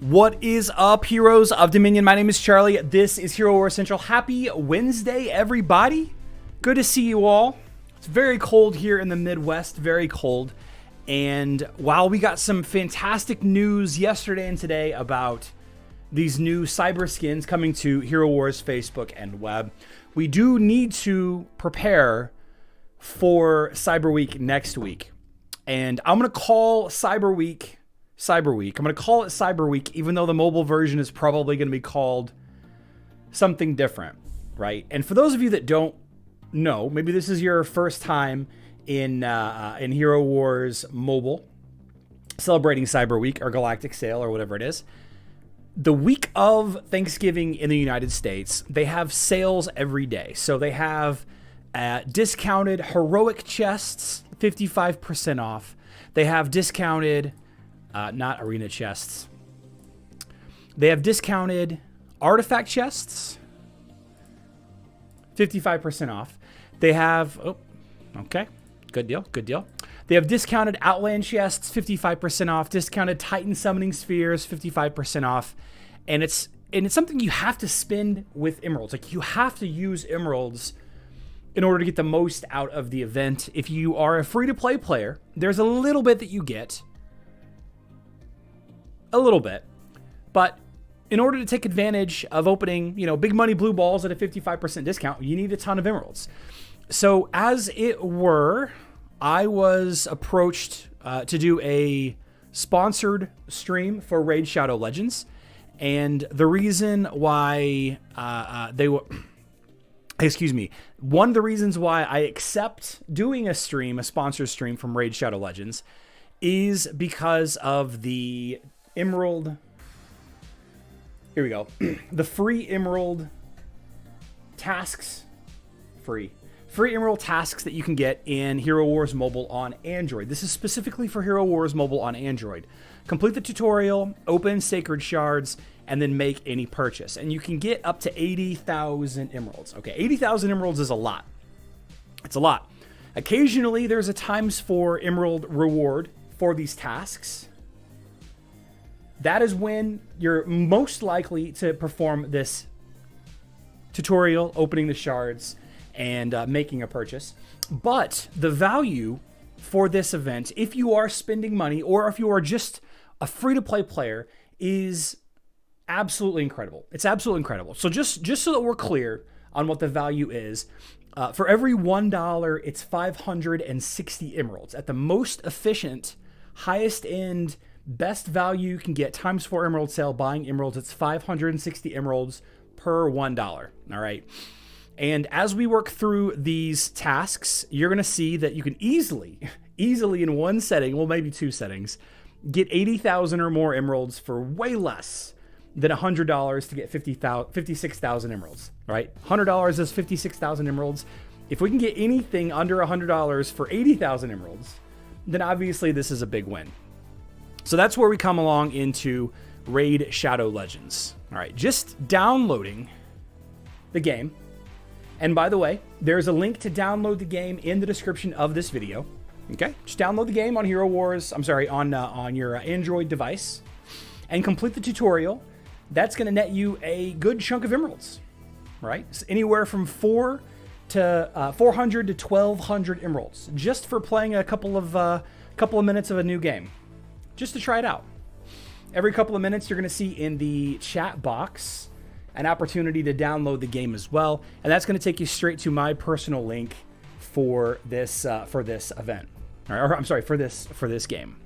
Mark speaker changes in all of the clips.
Speaker 1: What is up, heroes of Dominion? My name is Charlie. This is Hero War Central. Happy Wednesday, everybody. Good to see you all. It's very cold here in the Midwest, very cold. And while we got some fantastic news yesterday and today about these new cyber skins coming to Hero Wars Facebook and web, we do need to prepare for Cyber Week next week. And I'm going to call Cyber Week. I'm going to call it Cyber Week, even though the mobile version is probably going to be called something different, right? And for those of you that don't know, maybe this is your first time in Hero Wars Mobile, celebrating Cyber Week or Galactic Sale or whatever it is. The week of Thanksgiving in the United States, they have sales every day. So they have discounted heroic chests, 55% off. They have discounted... not arena chests. They have discounted artifact chests, 55% off. They have, okay, good deal. They have discounted outland chests, 55% off. Discounted Titan summoning spheres, 55% off. And it's something you have to spend with emeralds. Like, you have to use emeralds in order to get the most out of the event. If you are a free-to-play player, there's a little bit that you get. A little bit, but in order to take advantage of opening, big money blue balls at a 55% discount, you need a ton of emeralds. So as it were, I was approached to do a sponsored stream for Raid Shadow Legends. And the reason why one of the reasons why I accept doing a sponsored stream from Raid Shadow Legends is because of the emerald, here we go, the free emerald tasks, free emerald tasks that you can get in Hero Wars Mobile on Android. This is specifically for Hero Wars Mobile on Android. Complete the tutorial, open Sacred Shards, and then make any purchase. And you can get up to 80,000 emeralds. Okay, 80,000 emeralds is a lot. It's a lot. Occasionally, there's a ×4 emerald reward for these tasks. That is when you're most likely to perform this tutorial, opening the shards, and making a purchase. But the value for this event, if you are spending money or if you are just a free-to-play player, is absolutely incredible. It's absolutely incredible. So just so that we're clear on what the value is, for every $1, it's 560 emeralds. At the most efficient, highest-end, best value you can get, ×4 emerald sale, buying emeralds, it's 560 emeralds per $1. All right. And as we work through these tasks, you're going to see that you can easily in one setting, well, maybe two settings, get 80,000 or more emeralds for way less than $100 to get 56,000 emeralds. All right. $100 is 56,000 emeralds. If we can get anything under $100 for 80,000 emeralds, then obviously this is a big win. So that's where we come along into Raid Shadow Legends. All right, just downloading the game. And by the way, there's a link to download the game in the description of this video. Okay, just download the game on Hero Wars, on your Android device and complete the tutorial. That's going to net you a good chunk of emeralds, right? So anywhere from 400 to 1,200 emeralds just for playing a couple of minutes of a new game. Just to try it out. Every couple of minutes, you're going to see in the chat box an opportunity to download the game as well, and that's going to take you straight to my personal link for this event, for this game.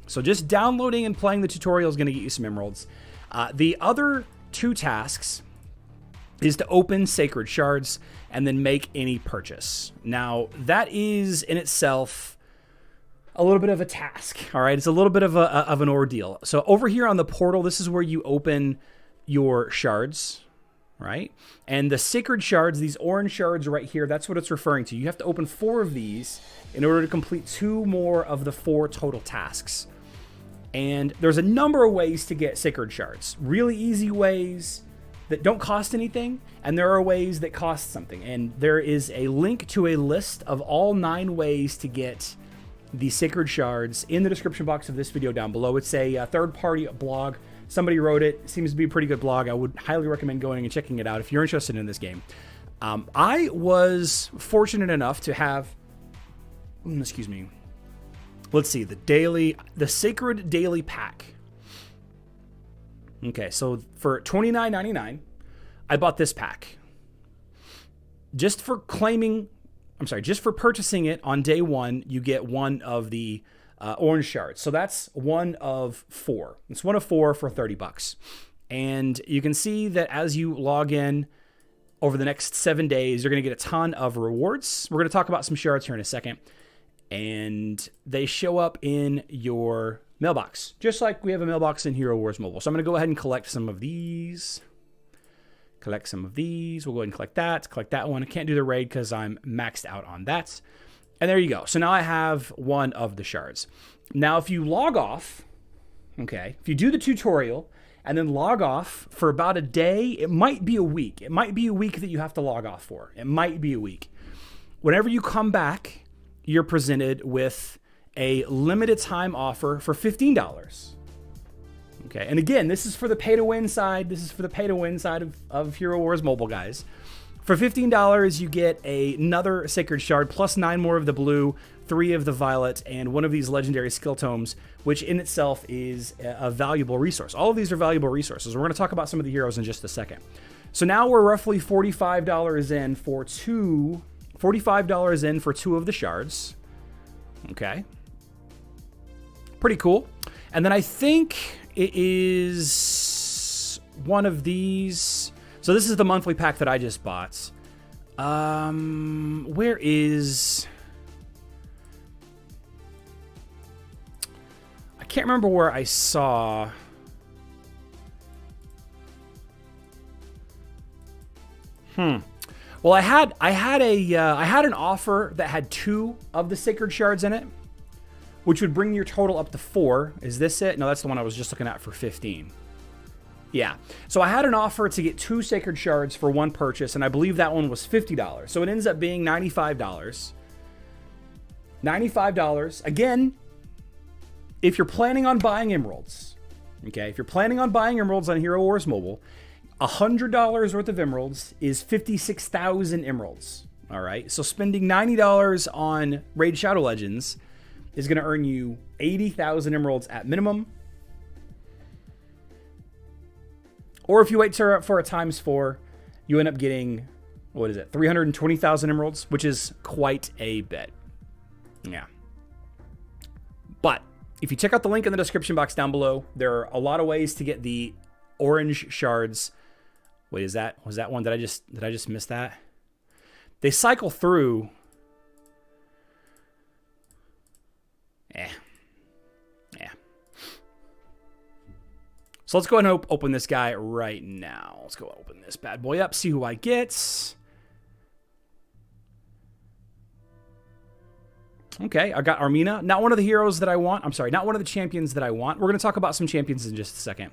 Speaker 1: So just downloading and playing the tutorial is going to get you some emeralds. The other two tasks is to open Sacred Shards and then make any purchase. Now that is in itself a little bit of a task, all right? It's a little bit of an ordeal. So over here on the portal, this is where you open your shards, right? And the Sacred Shards, these orange shards right here, that's what it's referring to. You have to open 4 of these in order to complete 2 more of the 4 total tasks. And there's a number of ways to get Sacred Shards. Really easy ways that don't cost anything, and there are ways that cost something. And there is a link to a list of all 9 ways to get the Sacred Shards in the description box of this video down below. It's a third-party blog. Somebody wrote it. It seems to be a pretty good blog. I would highly recommend going and checking it out if you're interested in this game. I was fortunate enough to have, excuse me, let's see, the Sacred Daily Pack. Okay, so for $29.99, I bought this pack. Just for purchasing it on day one, you get one of the orange shards. So that's one of 4. It's one of 4 for $30. And you can see that as you log in over the next 7 days, you're going to get a ton of rewards. We're going to talk about some shards here in a second. And they show up in your mailbox, just like we have a mailbox in Hero Wars Mobile. So I'm going to go ahead and collect some of these. We'll go ahead and collect that one. I can't do the raid because I'm maxed out on that. And there you go. So now I have one of the shards. Now, if you log off, okay, if you do the tutorial and then log off for about a day, it might be a week. It might be a week that you have to log off for. It might be a week. Whenever you come back, you're presented with a limited time offer for $15. Okay, and again, this is for the pay-to-win side. This is for the pay-to-win side of Hero Wars Mobile, guys. For $15, you get another Sacred Shard, plus 9 more of the blue, 3 of the violet, and 1 of these legendary skill tomes, which in itself is a valuable resource. All of these are valuable resources. We're going to talk about some of the heroes in just a second. So now we're roughly $45 in for two of the shards. Okay. Pretty cool. And then I think it is one of these. So this is the monthly pack that I just bought. Where is... I can't remember where I saw... Well, I had an offer that had 2 of the Sacred Shards in it, which would bring your total up to 4. Is this it? No, that's the one I was just looking at for 15. Yeah. So I had an offer to get 2 Sacred Shards for 1 purchase, and I believe that one was $50. So it ends up being $95. $95. Again, if you're planning on buying emeralds, okay, if you're planning on buying emeralds on Hero Wars Mobile, $100 worth of emeralds is 56,000 emeralds. All right. So spending $90 on Raid Shadow Legends is going to earn you 80,000 emeralds at minimum. Or if you wait for a ×4, you end up getting, 320,000 emeralds, which is quite a bit. Yeah. But if you check out the link in the description box down below, there are a lot of ways to get the orange shards. Wait, was that one? Did I just miss that? They cycle through. Yeah. So let's go ahead and open this guy right now. Let's go open this bad boy up, see who I get. Okay, I got Armina. Not one of the heroes that I want. I'm sorry, not one of the champions that I want. We're going to talk about some champions in just a second.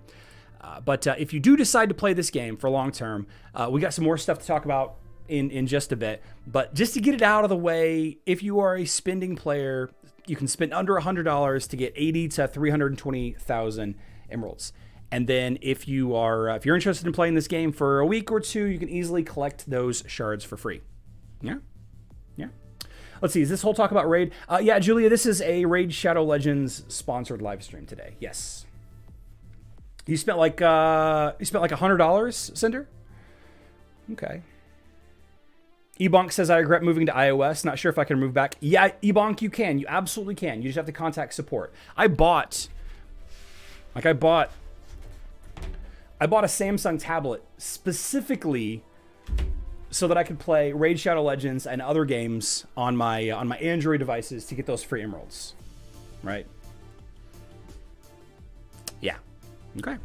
Speaker 1: But if you do decide to play this game for long term, we got some more stuff to talk about in just a bit. But just to get it out of the way, if you are a spending player, you can spend under $100 to get 80 to 320,000 emeralds. And then if you're interested in playing this game for a week or 2, you can easily collect those shards for free. Yeah. Let's see. Is this whole talk about raid? Yeah, Julia, this is a Raid Shadow Legends sponsored live stream today. Yes. You spent like $100, Cinder? Okay. Ebonk says, I regret moving to iOS. Not sure if I can move back. Yeah, Ebonk, you can. You absolutely can. You just have to contact support. I bought a Samsung tablet specifically so that I could play Raid Shadow Legends and other games on my Android devices to get those free emeralds. Right? Yeah. Okay.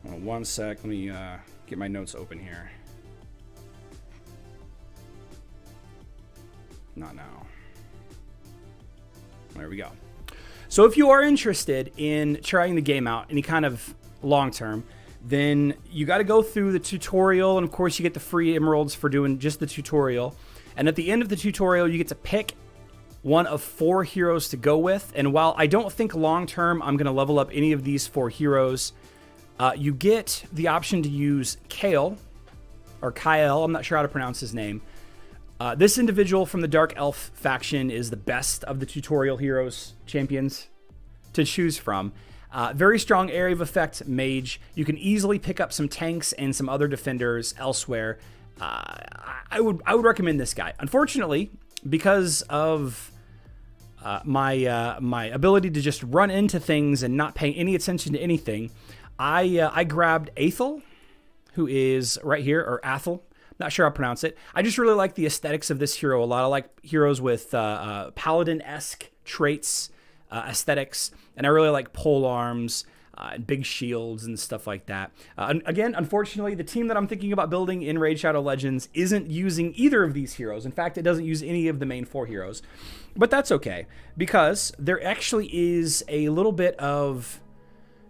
Speaker 1: Well, one sec. Let me get my notes open here. Not now. There we go. So if you are interested in trying the game out any kind of long term, then you got to go through the tutorial, and of course you get the free emeralds for doing just the tutorial. And at the end of the tutorial, you get to pick one of 4 heroes to go with. And while I don't think long-term I'm going to level up any of these 4 heroes, you get the option to use Kale, or Kyle, I'm not sure how to pronounce his name. This individual from the Dark Elf faction is the best of the tutorial heroes champions to choose from. Very strong area of effect mage. You can easily pick up some tanks and some other defenders elsewhere. I would recommend this guy. Unfortunately, because of my ability to just run into things and not pay any attention to anything, I grabbed Athel, who is right here, or Athel. Not sure how to pronounce it. I just really like the aesthetics of this hero a lot. I like heroes with paladin-esque traits, aesthetics, and I really like pole arms and big shields and stuff like that. Again, unfortunately, the team that I'm thinking about building in Raid Shadow Legends isn't using either of these heroes. In fact, it doesn't use any of the main 4 heroes. But that's okay, because there actually is a little bit of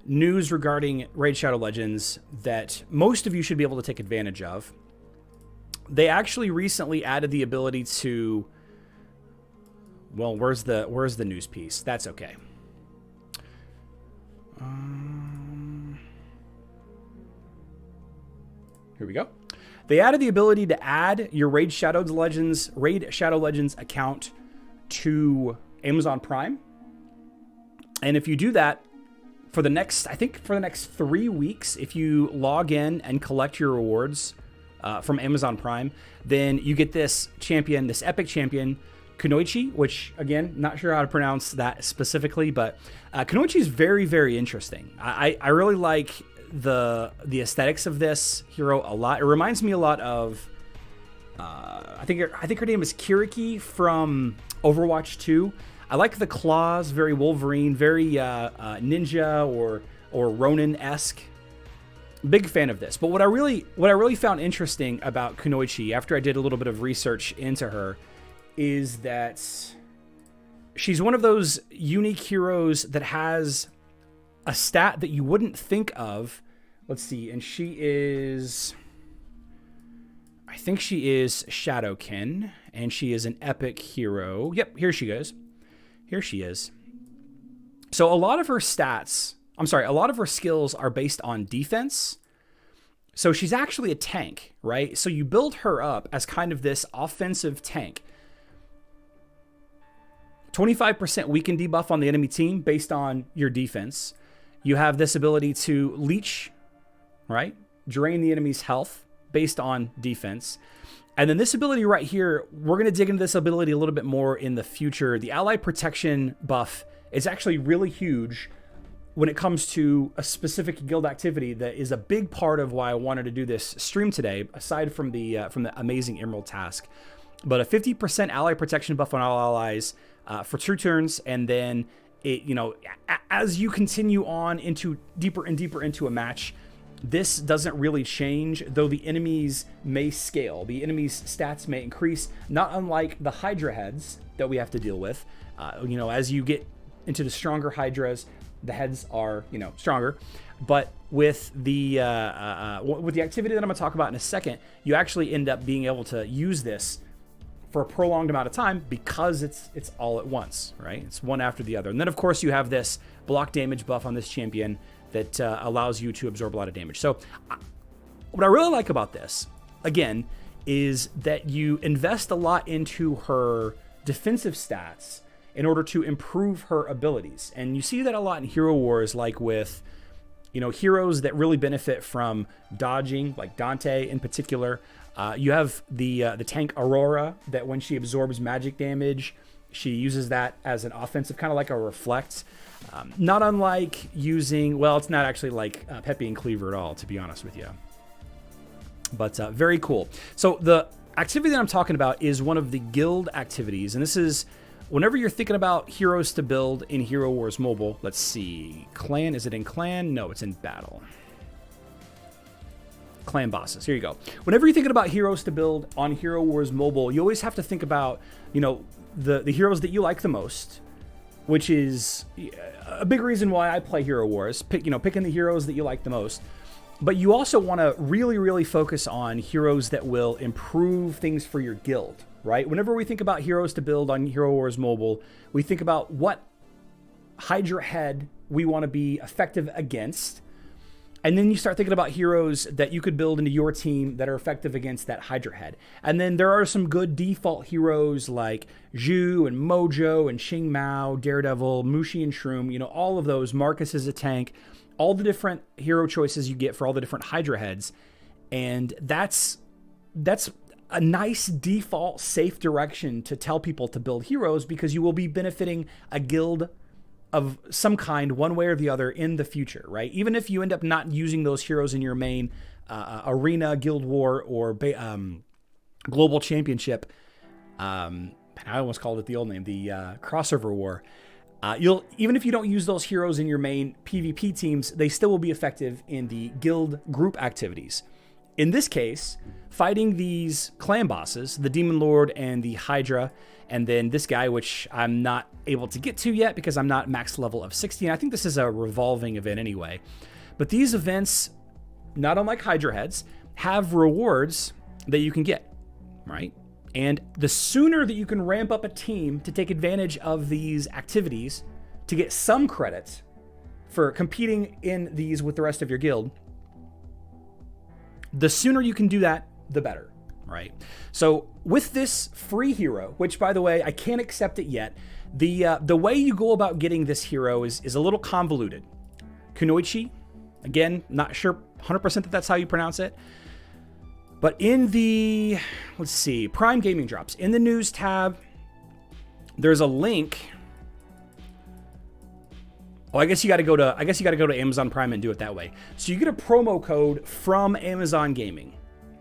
Speaker 1: news regarding Raid Shadow Legends that most of you should be able to take advantage of. They actually recently added the ability to, well, where's the news piece? That's okay. Here we go. They added the ability to add your Raid Shadow Legends account to Amazon Prime. And if you do that for the next, I think for the next 3 weeks, if you log in and collect your rewards from Amazon Prime, then you get this champion, this epic champion, Kunoichi, which, again, not sure how to pronounce that specifically, but Kunoichi is very, very interesting. I really like the aesthetics of this hero a lot. It reminds me a lot of, I think her name is Kiriki from Overwatch 2. I like the claws, very Wolverine, very ninja or Ronin-esque. Big fan of this. But what I really found interesting about Kunoichi, after I did a little bit of research into her, is that she's one of those unique heroes that has a stat that you wouldn't think of. Let's see, and she is, I think she is Shadowkin, and she is an epic hero. Yep, here she goes. Here she is. So a lot of her stats, a lot of her skills are based on defense. So she's actually a tank, right? So you build her up as kind of this offensive tank. 25% weaken debuff on the enemy team based on your defense. You have this ability to leech, right? Drain the enemy's health based on defense. And then this ability right here, we're going to dig into this ability a little bit more in the future. The ally protection buff is actually really huge when it comes to a specific guild activity that is a big part of why I wanted to do this stream today, aside from the amazing Emerald task. But a 50% ally protection buff on all allies for 2 turns, and then it, as you continue on into deeper and deeper into a match, this doesn't really change, though the enemies may scale. The enemies' stats may increase, not unlike the Hydra heads that we have to deal with. As you get into the stronger Hydras, the heads are, stronger. But with the activity that I'm going to talk about in a second, you actually end up being able to use this for a prolonged amount of time because it's all at once, right? It's one after the other. And then, of course, you have this block damage buff on this champion that allows you to absorb a lot of damage. So what I really like about this, again, is that you invest a lot into her defensive stats in order to improve her abilities. And you see that a lot in Hero Wars, like with, heroes that really benefit from dodging, like Dante in particular. You have the tank Aurora, that when she absorbs magic damage, she uses that as an offensive, kind of like a reflect. Not unlike using, well, it's not actually like Peppy and Cleaver at all, to be honest with you. But very cool. So the activity that I'm talking about is one of the guild activities. And this is, whenever you're thinking about heroes to build in Hero Wars Mobile, let's see, clan, is it in clan? No, it's in battle. Clan bosses, here you go. Whenever you're thinking about heroes to build on Hero Wars Mobile, you always have to think about, the heroes that you like the most, which is a big reason why I play Hero Wars, picking the heroes that you like the most. But you also want to really, really focus on heroes that will improve things for your guild, right? Whenever we think about heroes to build on Hero Wars Mobile, we think about what Hydra head we want to be effective against. And then you start thinking about heroes that you could build into your team that are effective against that Hydra head. And then there are some good default heroes like Zhu and Mojo and Xing Mao, Daredevil, Mushi and Shroom. You know, all of those. Marcus is a tank. All the different hero choices you get for all the different Hydra heads. And that's a nice default safe direction to tell people to build heroes, because you will be benefiting a guild of some kind, one way or the other, in the future, right? Even if you end up not using those heroes in your main arena, guild war, or global championship, I almost called it the old name, the crossover war. Even if you don't use those heroes in your main PvP teams, they still will be effective in the guild group activities. In this case, fighting these clan bosses, the Demon Lord and the Hydra, and then this guy, which I'm not able to get to yet because I'm not max level of 16. I think this is a revolving event anyway. But these events, not unlike Hydra heads, have rewards that you can get, right? And the sooner that you can ramp up a team to take advantage of these activities to get some credits for competing in these with the rest of your guild, the sooner you can do that, the better, right? So with this free hero, which by the way, I can't accept it yet, the way you go about getting this hero is a little convoluted. Kunoichi, again, not sure 100% that that's how you pronounce it. But in the, let's see, Prime Gaming Drops, in the news tab, there's a link. Oh, I guess you got to go to Amazon Prime and do it that way. So you get a promo code from Amazon Gaming.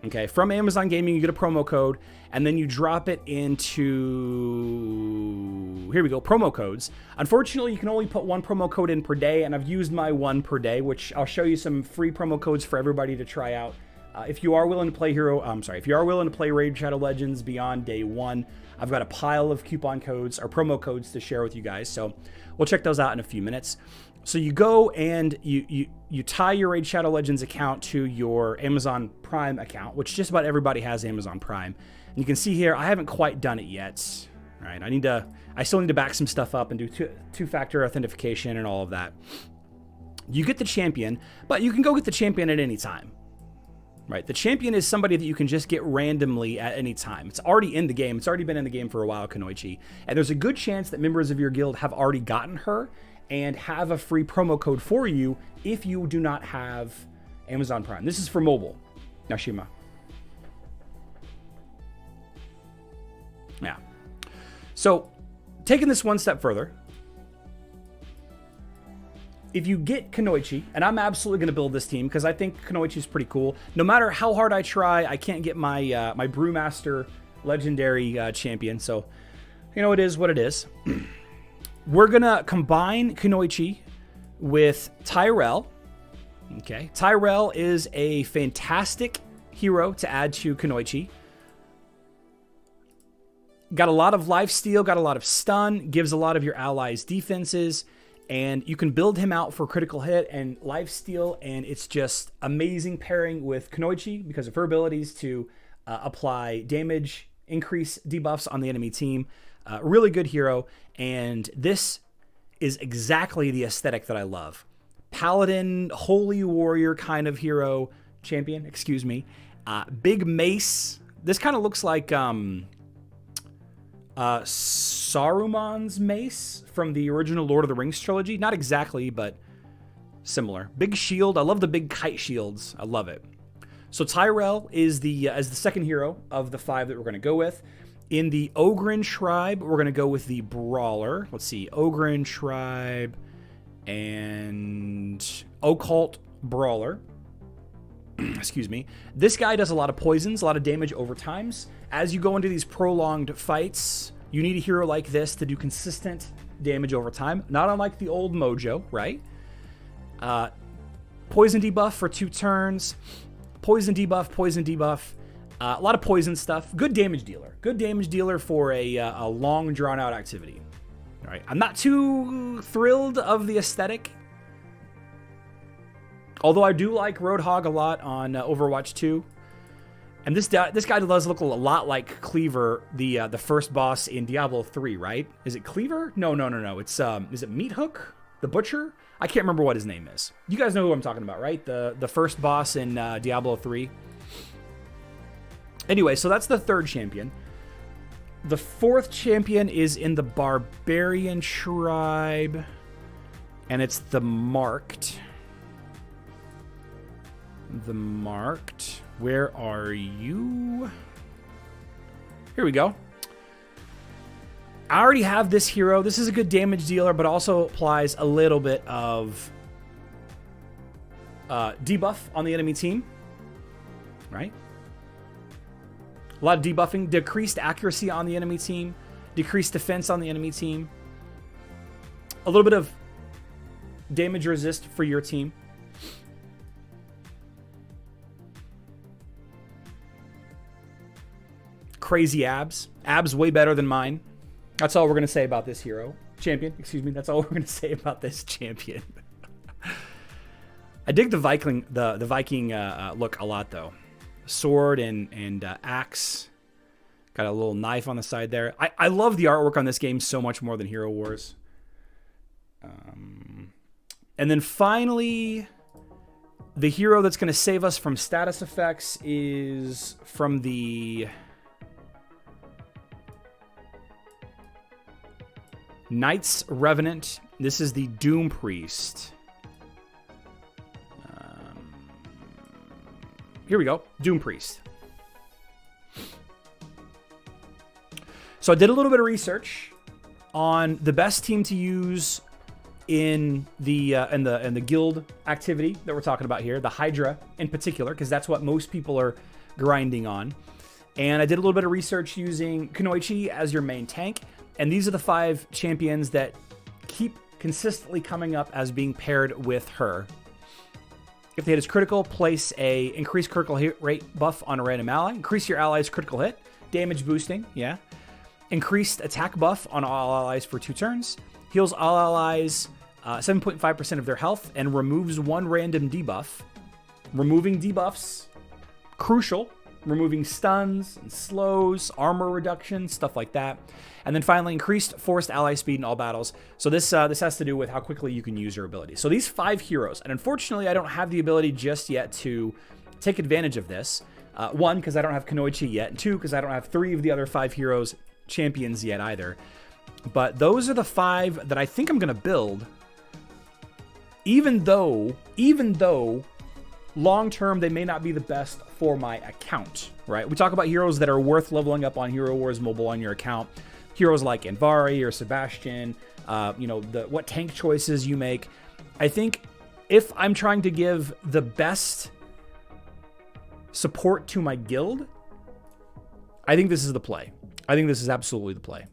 Speaker 1: Okay, from Amazon Gaming, you get a promo code, and then you drop it into, here we go, promo codes. Unfortunately, you can only put one promo code in per day, and I've used my one per day, which I'll show you some free promo codes for everybody to try out. If you are willing to play if you are willing to play Raid Shadow Legends beyond day one, I've got a pile of coupon codes or promo codes to share with you guys. So we'll check those out in a few minutes. So you go and you tie your Raid Shadow Legends account to your Amazon Prime account, which just about everybody has Amazon Prime. And you can see here, I haven't quite done it yet. All right, I still need to back some stuff up and do two-factor authentication and all of that. You get the champion, but you can go get the champion at any time. Right, the champion is somebody that you can just get randomly at any time. It's already in the game. It's already been in the game for a while, Kunoichi. And there's a good chance that members of your guild have already gotten her and have a free promo code for you if you do not have Amazon Prime. This is for mobile, Nashima. Yeah. So, taking this one step further, if you get Kunoichi, and I'm absolutely going to build this team because I think Kunoichi is pretty cool. No matter how hard I try, I can't get my my Brewmaster Legendary champion. So, you know, it is what it is. We're going to combine Kunoichi with Tyrell. Okay, Tyrell is a fantastic hero to add to Kunoichi. Got a lot of lifesteal, got a lot of stun, gives a lot of your allies defenses. And you can build him out for critical hit and lifesteal, and it's just amazing pairing with Kunoichi because of her abilities to apply damage, increase debuffs on the enemy team. Really good hero, and this is exactly the aesthetic that I love. Paladin, holy warrior kind of hero, champion, excuse me. Big mace. This kind of looks like Saruman's mace from the original Lord of the Rings trilogy. Not exactly, but similar. Big shield. I love the big kite shields. I love it. So Tyrell is as the second hero of the 5 that we're going to go with. In the Ogryn Tribe, we're going to go with the Brawler. Let's see. Ogryn Tribe and Occult Brawler. Excuse me. This guy does a lot of poisons, a lot of damage over times. As you go into these prolonged fights, you need a hero like this to do consistent damage over time. Not unlike the old Mojo, right? Poison debuff for 2 turns. Poison debuff, poison debuff. A lot of poison stuff. Good damage dealer. Good damage dealer for a long, drawn-out activity. All right. I'm not too thrilled of the aesthetic. Although I do like Roadhog a lot on Overwatch 2. And this guy does look a lot like Cleaver, the first boss in Diablo 3, right? Is it Cleaver? No. It's is it Meat Hook, the Butcher? I can't remember what his name is. You guys know who I'm talking about, right? The first boss in Diablo 3. Anyway, so that's the third champion. The fourth champion is in the Barbarian Tribe, and it's the Marked. The Marked. Where are you? Here we go. I already have this hero. This is a good damage dealer, but also applies a little bit of debuff on the enemy team. Right? A lot of debuffing. Decreased accuracy on the enemy team. Decreased defense on the enemy team. A little bit of damage resist for your team. Crazy abs. Abs way better than mine. That's all we're going to say about this hero. Champion, excuse me. That's all we're going to say about this champion. I dig the Viking look a lot, though. Sword and axe. Got a little knife on the side there. I love the artwork on this game so much more than Hero Wars. And then finally, the hero that's going to save us from status effects is from the Knights Revenant. This is the Doom Priest. Here we go. Doom Priest. So I did a little bit of research on the best team to use in the guild activity that we're talking about here, the Hydra in particular, because that's what most people are grinding on. And I did a little bit of research using Kunoichi as your main tank. And these are the 5 champions that keep consistently coming up as being paired with her. If the hit is critical, place a increased critical hit rate buff on a random ally. Increase your ally's critical hit. Damage boosting, yeah. Increased attack buff on all allies for 2 turns. Heals all allies 7.5% of their health and removes 1 random debuff. Removing debuffs, crucial. Removing stuns and slows, armor reduction, stuff like that. And then finally, increased forced ally speed in all battles. So this has to do with how quickly you can use your ability. So these 5 heroes, and unfortunately, I don't have the ability just yet to take advantage of this. 1, because I don't have Kunoichi yet, and 2, because I don't have 3 of the other 5 heroes champions yet either. But those are the 5 that I think I'm going to build, even though long-term, they may not be the best for my account, right? We talk about heroes that are worth leveling up on Hero Wars Mobile on your account. Heroes like Anvari or Sebastian, what tank choices you make. I think if I'm trying to give the best support to my guild, I think this is the play. I think this is absolutely the play.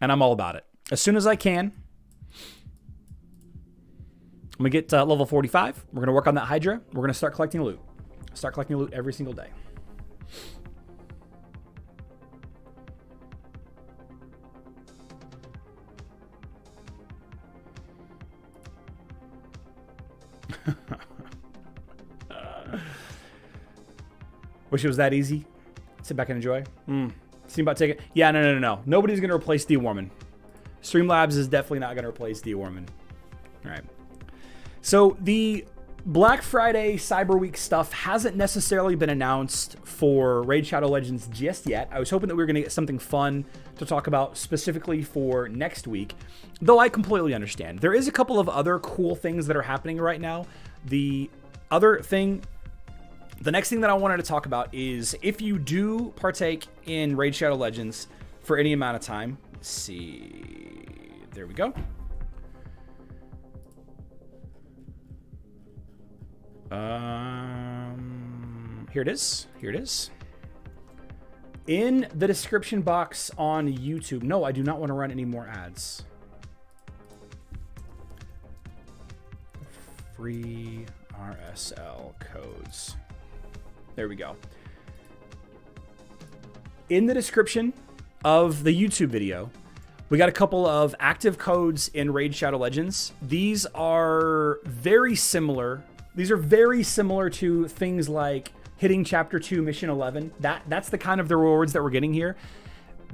Speaker 1: And I'm all about it. As soon as I can, I'm going to get level 45. We're going to work on that Hydra. We're going to start collecting loot. Start collecting loot every single day. Wish it was that easy. Sit back and enjoy. See about taking. Yeah, no. Nobody's going to replace D. Warman. Streamlabs is definitely not going to replace D. Warman. All right. So the Black Friday Cyber Week stuff hasn't necessarily been announced for Raid Shadow Legends just yet. I was hoping that we were going to get something fun to talk about specifically for next week, though I completely understand. There is a couple of other cool things that are happening right now. The next thing that I wanted to talk about is if you do partake in Raid Shadow Legends for any amount of time. Let's see. There we go. Here it is. In the description box on YouTube. No, I do not want to run any more ads. Free RSL codes. There we go. In the description of the YouTube video, we got a couple of active codes in Raid Shadow Legends. These are very similar These are very similar to things like hitting Chapter 2, Mission 11. That's the kind of the rewards that we're getting here.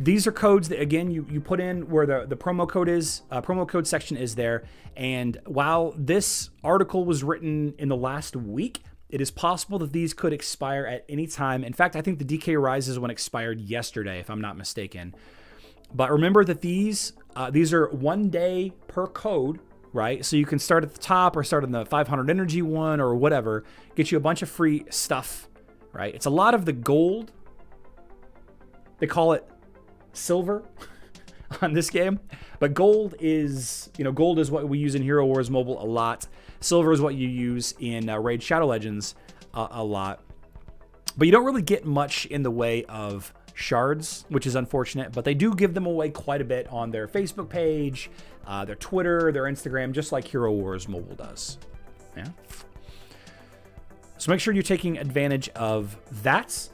Speaker 1: These are codes that, again, you put in where the promo code is, promo code section is there. And while this article was written in the last week, it is possible that these could expire at any time. In fact, I think the DK Rises one expired yesterday, if I'm not mistaken. But remember that these are 1 day per code, right? So you can start at the top or start on the 500 energy one or whatever. Get you a bunch of free stuff, right? It's a lot of the gold. They call it silver on this game, but gold is what we use in Hero Wars Mobile a lot. Silver is what you use in Raid Shadow Legends a lot, but you don't really get much in the way of shards, which is unfortunate, but they do give them away quite a bit on their Facebook page, their Twitter, their Instagram, just like Hero Wars Mobile does. Yeah. So make sure you're taking advantage of that.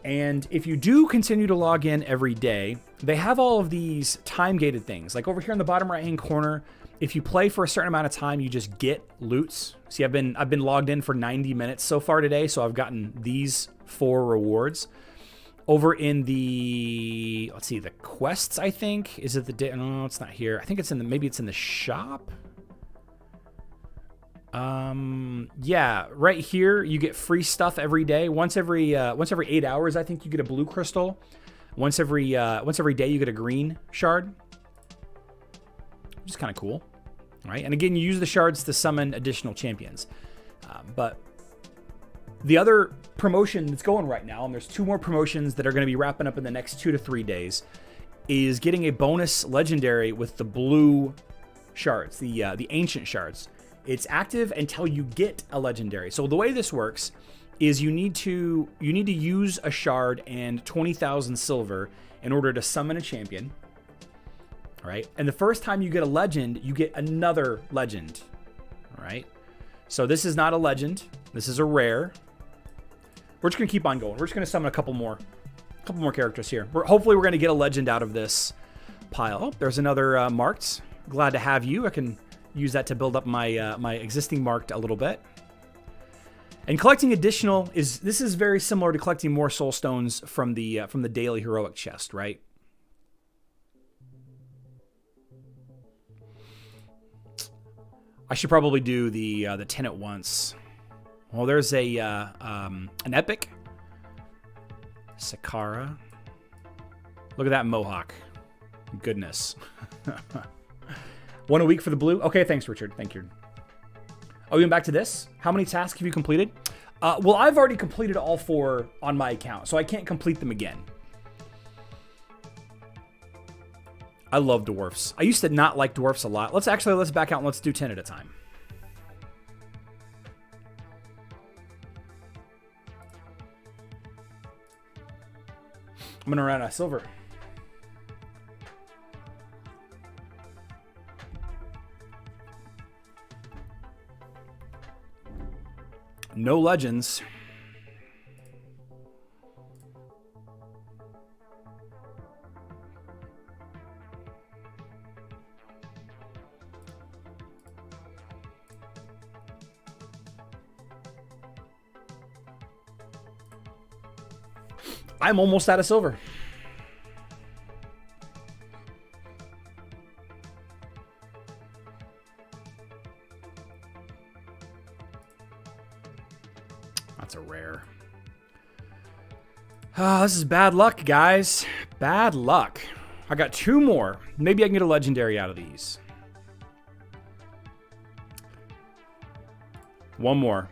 Speaker 1: And if you do continue to log in every day, they have all of these time-gated things. Like over here in the bottom right-hand corner, if you play for a certain amount of time, you just get loots. See, I've been logged in for 90 minutes so far today, so I've gotten these 4 rewards. Over in the, let's see, the quests, I think. Is it the, no, it's not here. I think it's in the, maybe it's in the shop. Yeah, right here you get free stuff every day. Once every 8 hours, I think you get a blue crystal. Once every day you get a green shard, which is kind of cool, right? And again, you use the shards to summon additional champions. But the other promotion that's going right now, and there's 2 more promotions that are going to be wrapping up in the next 2 to 3 days, is getting a bonus legendary with the blue shards, the ancient shards. It's active until you get a legendary. So the way this works is you need to use a shard and 20,000 silver in order to summon a champion. All right? And the first time you get a legend, you get another legend. All right? So this is not a legend. This is a rare. We're just going to keep on going. We're just going to summon a couple more characters here. Hopefully we're going to get a legend out of this pile. Oh, there's another marked. Glad to have you. I can use that to build up my my existing marked a little bit. And collecting additional this is very similar to collecting more soul stones from the daily heroic chest, right? I should probably do the 10 at once. Well, there's a an epic Sakara. Look at that mohawk. Goodness. 1 a week for the blue. Okay, thanks, Richard. Thank you. Oh, you went back to this? How many tasks have you completed? Well, I've already completed all 4 on my account, so I can't complete them again. I love dwarfs. I used to not like dwarfs a lot. Let's back out and let's do 10 at a time. I'm gonna run out of silver. No legends. I'm almost out of silver. That's a rare. Oh, this is bad luck, guys. Bad luck. I got 2 more. Maybe I can get a legendary out of these. 1 more.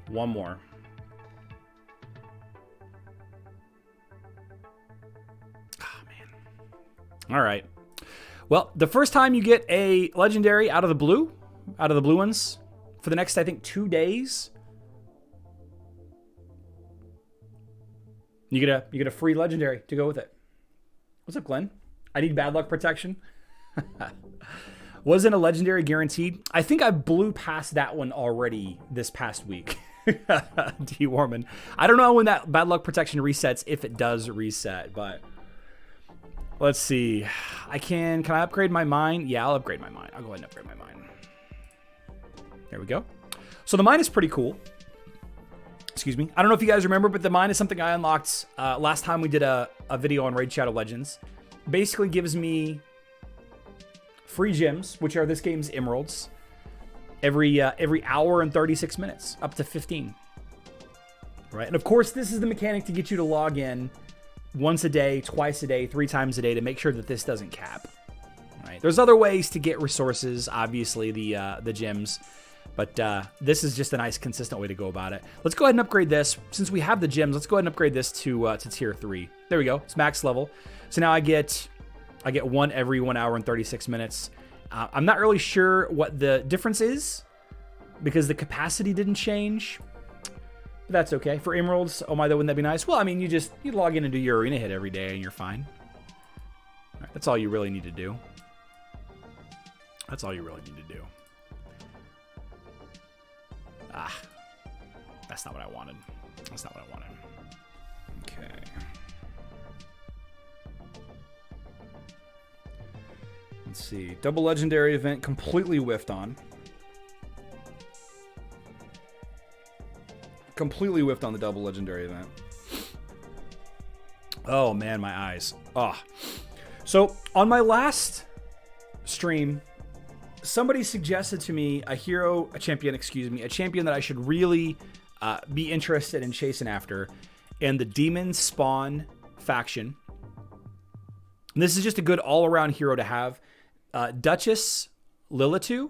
Speaker 1: 1 more. All right. Well, the first time you get a legendary out of the blue ones, for the next, I think, 2 days, you get a free legendary to go with it. What's up, Glenn? I need bad luck protection. Wasn't a legendary guaranteed? I think I blew past that one already this past week. D. Warman. I don't know when that bad luck protection resets, if it does reset, but let's see. Can I upgrade my mine? Yeah, I'll upgrade my mine. I'll go ahead and upgrade my mine. There we go. So the mine is pretty cool. Excuse me. I don't know if you guys remember, but the mine is something I unlocked last time we did a video on Raid Shadow Legends. Basically gives me free gems, which are this game's emeralds, every hour and 36 minutes, up to 15. Right? And of course, this is the mechanic to get you to log in once a day, twice a day, 3 times a day to make sure that this doesn't cap. Right? There's other ways to get resources, obviously the gems, but this is just a nice, consistent way to go about it. Let's go ahead and upgrade this. Since we have the gems, let's go ahead and upgrade this to tier 3. There we go. It's max level. So now I get one every 1 hour and 36 minutes. I'm not really sure what the difference is because the capacity didn't change. But that's okay. For emeralds, oh my, wouldn't that be nice? Well, I mean, you log in and do your arena hit every day and you're fine. All right, that's all you really need to do. That's all you really need to do. Ah, that's not what I wanted. That's not what I wanted. Okay. Let's see. Double legendary event completely whiffed on. Completely whiffed on the double legendary event. Oh man, my eyes. Oh. So on my last stream, somebody suggested to me a champion that I should really be interested in chasing after, and the Demon Spawn faction. And this is just a good all-around hero to have. Duchess Lilitu.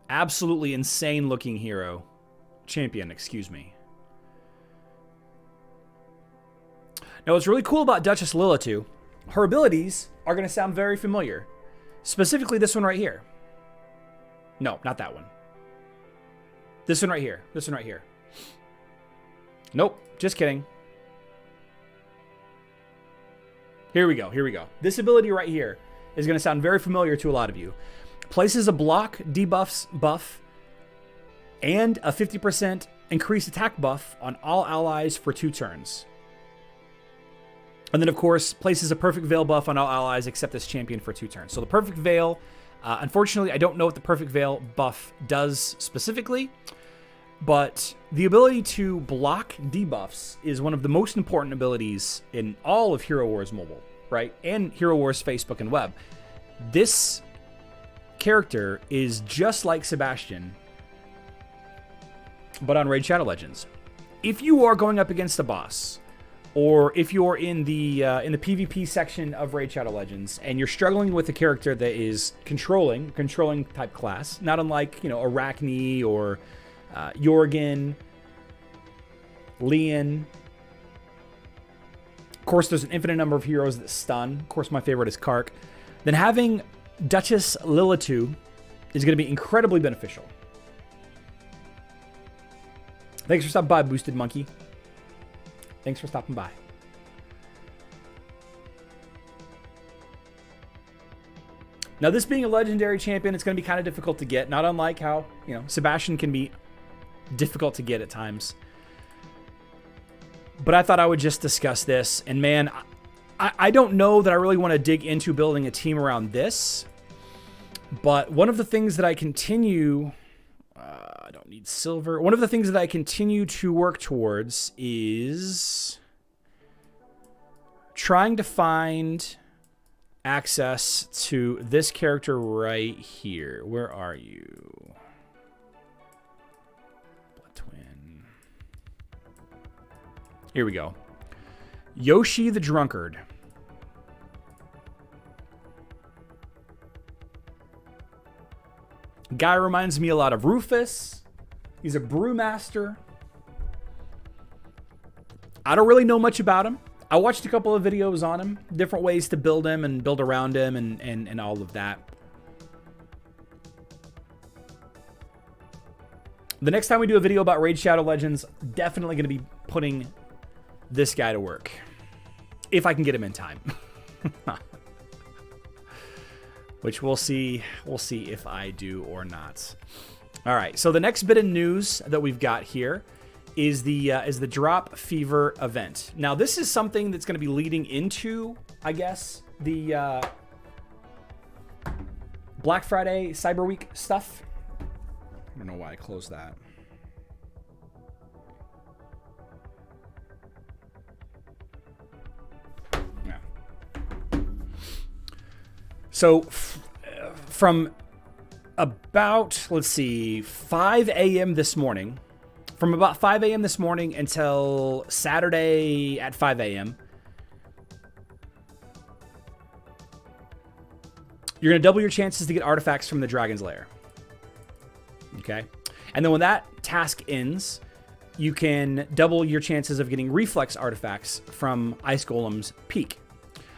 Speaker 1: Absolutely insane looking hero. Champion, excuse me. Now, what's really cool about Duchess Lilitu, her abilities are going to sound very familiar. Specifically this one right here. No, not that one. This one right here. This one right here. Nope, just kidding. Here we go. Here we go. This ability right here is going to sound very familiar to a lot of you. Places a block, debuffs, buff, and a 50% increased attack buff on all allies for 2 turns. And then, of course, places a Perfect Veil buff on all allies except this champion for 2 turns. So the Perfect Veil, unfortunately, I don't know what the Perfect Veil buff does specifically, but the ability to block debuffs is one of the most important abilities in all of Hero Wars Mobile, right? And Hero Wars Facebook and Web. This character is just like Sebastian, but on Raid Shadow Legends. If you are going up against a boss, or if you're in the PvP section of Raid Shadow Legends and you're struggling with a character that is controlling type class, not unlike, Arachne or Jorgen, Leon. Of course, there's an infinite number of heroes that stun. Of course, my favorite is Kark. Then having Duchess Lilitu is going to be incredibly beneficial. Thanks for stopping by, Boosted Monkey. Thanks for stopping by. Now, this being a legendary champion, it's going to be kind of difficult to get. Not unlike how, Sebastian can be difficult to get at times. But I thought I would just discuss this. And man, I don't know that I really want to dig into building a team around this. But one of the things that I continue... I don't need silver. One of the things that I continue to work towards is trying to find access to this character right here. Where are you? Blood Twin. Here we go. Yoshi the Drunkard. Guy reminds me a lot of Rufus. He's a brewmaster. I don't really know much about him. I watched a couple of videos on him, different ways to build him and build around him and all of that. The next time we do a video about Raid Shadow Legends, definitely going to be putting this guy to work. If I can get him in time. Which we'll see. We'll see if I do or not. All right. So the next bit of news that we've got here is the Drop Fever event. Now, this is something that's going to be leading into, I guess, the Black Friday, Cyber Week stuff. I don't know why I closed that. Yeah. So from about, let's see, 5 a.m. this morning, from about 5 a.m. this morning until Saturday at 5 a.m., you're going to double your chances to get artifacts from the Dragon's Lair. Okay? And then when that task ends, you can double your chances of getting reflex artifacts from Ice Golem's Peak.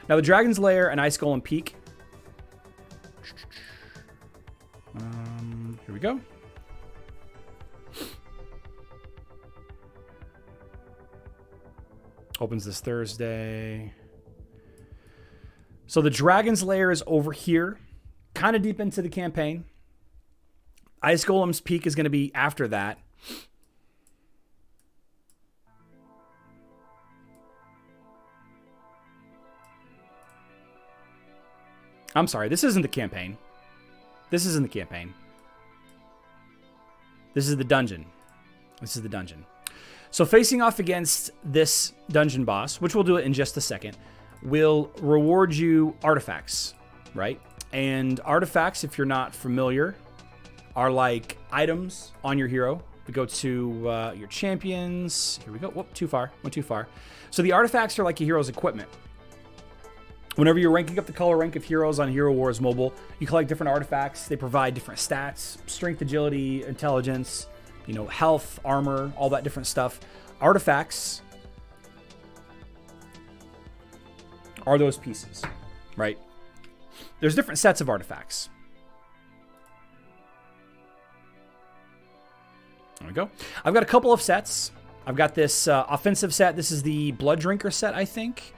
Speaker 1: Now, the Dragon's Lair and Ice Golem Peak. Here we go. Opens this Thursday. So the Dragon's Lair is over here, kind of deep into the campaign. Ice Golem's Peak is going to be after that. I'm sorry, this isn't the campaign. This isn't the campaign. This is the dungeon. This is the dungeon. So facing off against this dungeon boss, which we'll do it in just a second, will reward you artifacts, right? And artifacts, if you're not familiar, are like items on your hero. We go to your champions. Here we go. Whoop, too far. Went too far. So the artifacts are like your hero's equipment. Whenever you're ranking up the color rank of heroes on Hero Wars Mobile, you collect different artifacts. They provide different stats, strength, agility, intelligence, you know, health, armor, all that different stuff. Artifacts are those pieces, right? There's different sets of artifacts. There we go. I've got a couple of sets. I've got this offensive set. This is the Blood Drinker set, I think.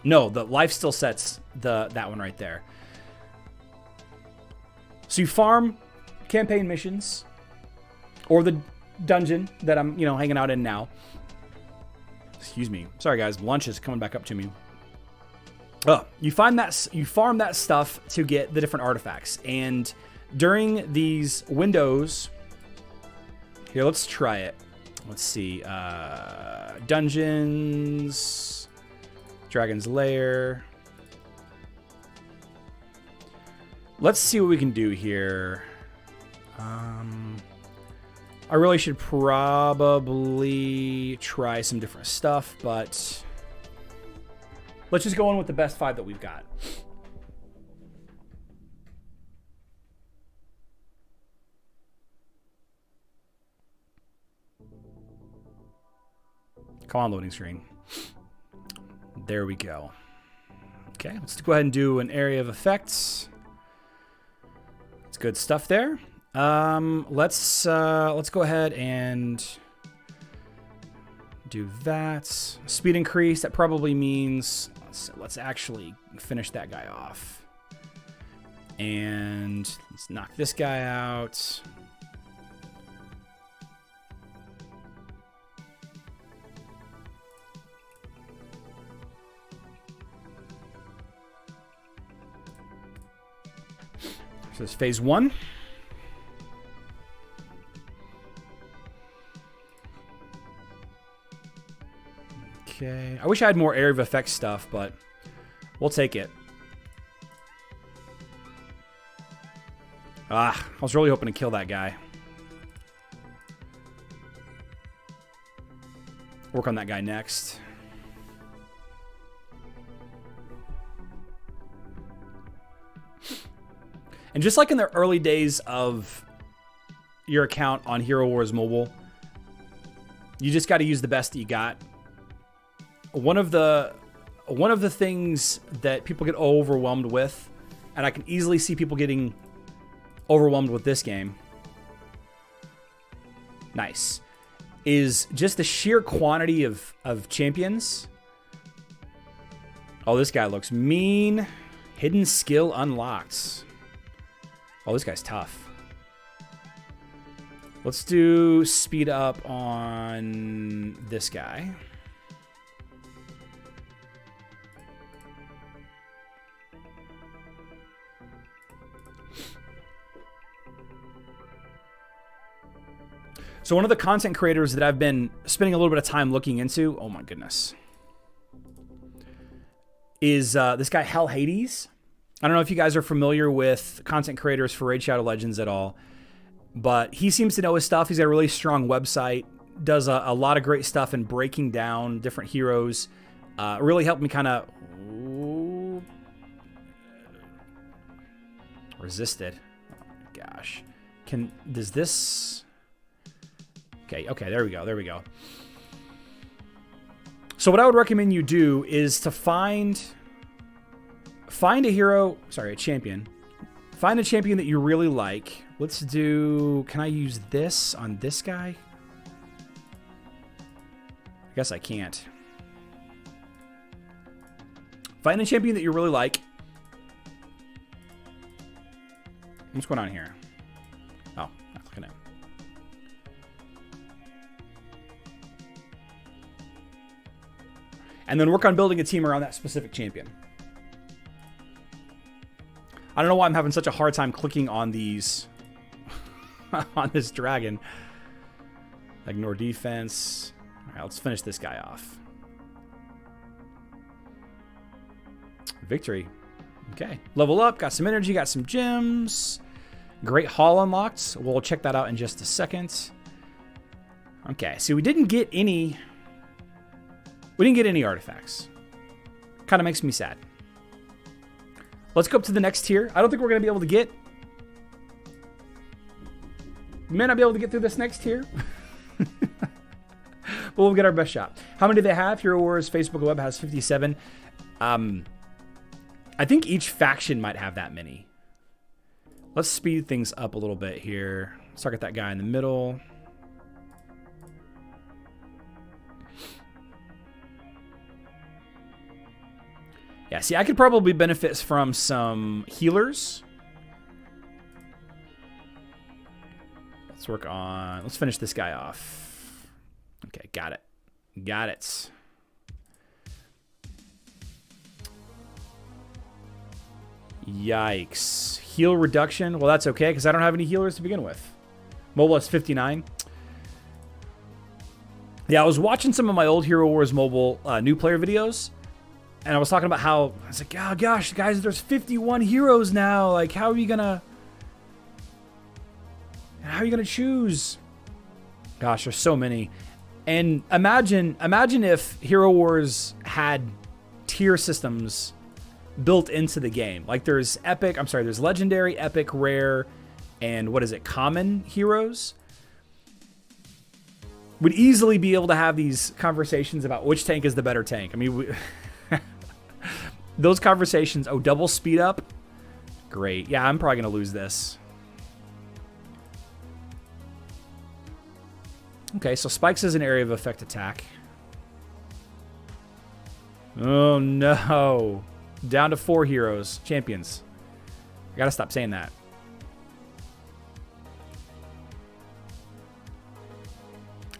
Speaker 1: No, the Lifesteal set's that one right there. So you farm campaign missions or the dungeon that I'm, hanging out in now. Excuse me. Sorry guys, lunch is coming back up to me. You farm that stuff to get the different artifacts, and during these windows here, let's try it. Let's see. Dungeons, Dragon's Lair. Let's see what we can do here. I really should probably try some different stuff, but let's just go in with the best 5 that we've got. Come on, loading screen. There we go. Okay, let's go ahead and do an area of effects. It's good stuff there. Let's go ahead and do that. Speed increase. That probably means let's actually finish that guy off. And let's knock this guy out. So this is phase 1. Okay. I wish I had more area of effects stuff, but we'll take it. I was really hoping to kill that guy. Work on that guy next. And just like in the early days of your account on Hero Wars Mobile, you just got to use the best that you got. One of the things that people get overwhelmed with, and I can easily see people getting overwhelmed with this game, nice, is just the sheer quantity of champions. Oh, this guy looks mean. Hidden skill unlocked. Oh, this guy's tough. Let's do speed up on this guy. So one of the content creators that I've been spending a little bit of time looking into, oh my goodness, is this guy Hell Hades. I don't know if you guys are familiar with content creators for Raid Shadow Legends at all, but he seems to know his stuff. He's got a really strong website, does a lot of great stuff in breaking down different heroes. Really helped me kind of resist it. Oh my gosh. Does this... Okay, there we go. So what I would recommend you do is to find a hero, sorry, a champion. Find a champion that you really like. Let's do, can I use this on this guy? I guess I can't. Find a champion that you really like. What's going on here? Oh, not clicking it. And then work on building a team around that specific champion. I don't know why I'm having such a hard time clicking on these, on this dragon. Ignore defense. All right, let's finish this guy off. Victory. Okay, level up, got some energy, got some gems. Great haul unlocked. We'll check that out in just a second. Okay, so we didn't get any artifacts. Kind of makes me sad. Let's go up to the next tier. I don't think we're going to be able to get... We may not be able to get through this next tier. But we'll get our best shot. How many do they have? Hero Wars Facebook Web has 57. I think each faction might have that many. Let's speed things up a little bit here. Let's target that guy in the middle. Yeah, see, I could probably benefit from some healers. Let's finish this guy off. Okay, got it. Got it. Yikes. Heal reduction. Well, that's okay, because I don't have any healers to begin with. Mobile is 59. Yeah, I was watching some of my old Hero Wars mobile new player videos, and I was talking about how, I was like, oh gosh, guys, there's 51 heroes now. Like, how are you gonna choose? Gosh, there's so many. And imagine if Hero Wars had tier systems built into the game. Like there's legendary, epic, rare, and what is it, common heroes. We'd easily be able to have these conversations about which tank is the better tank. I mean, those conversations. Oh, double speed up. Great. Yeah, I'm probably going to lose this. Okay, so Spikes is an area of effect attack. Oh, no. Down to 4 heroes. Champions. I got to stop saying that.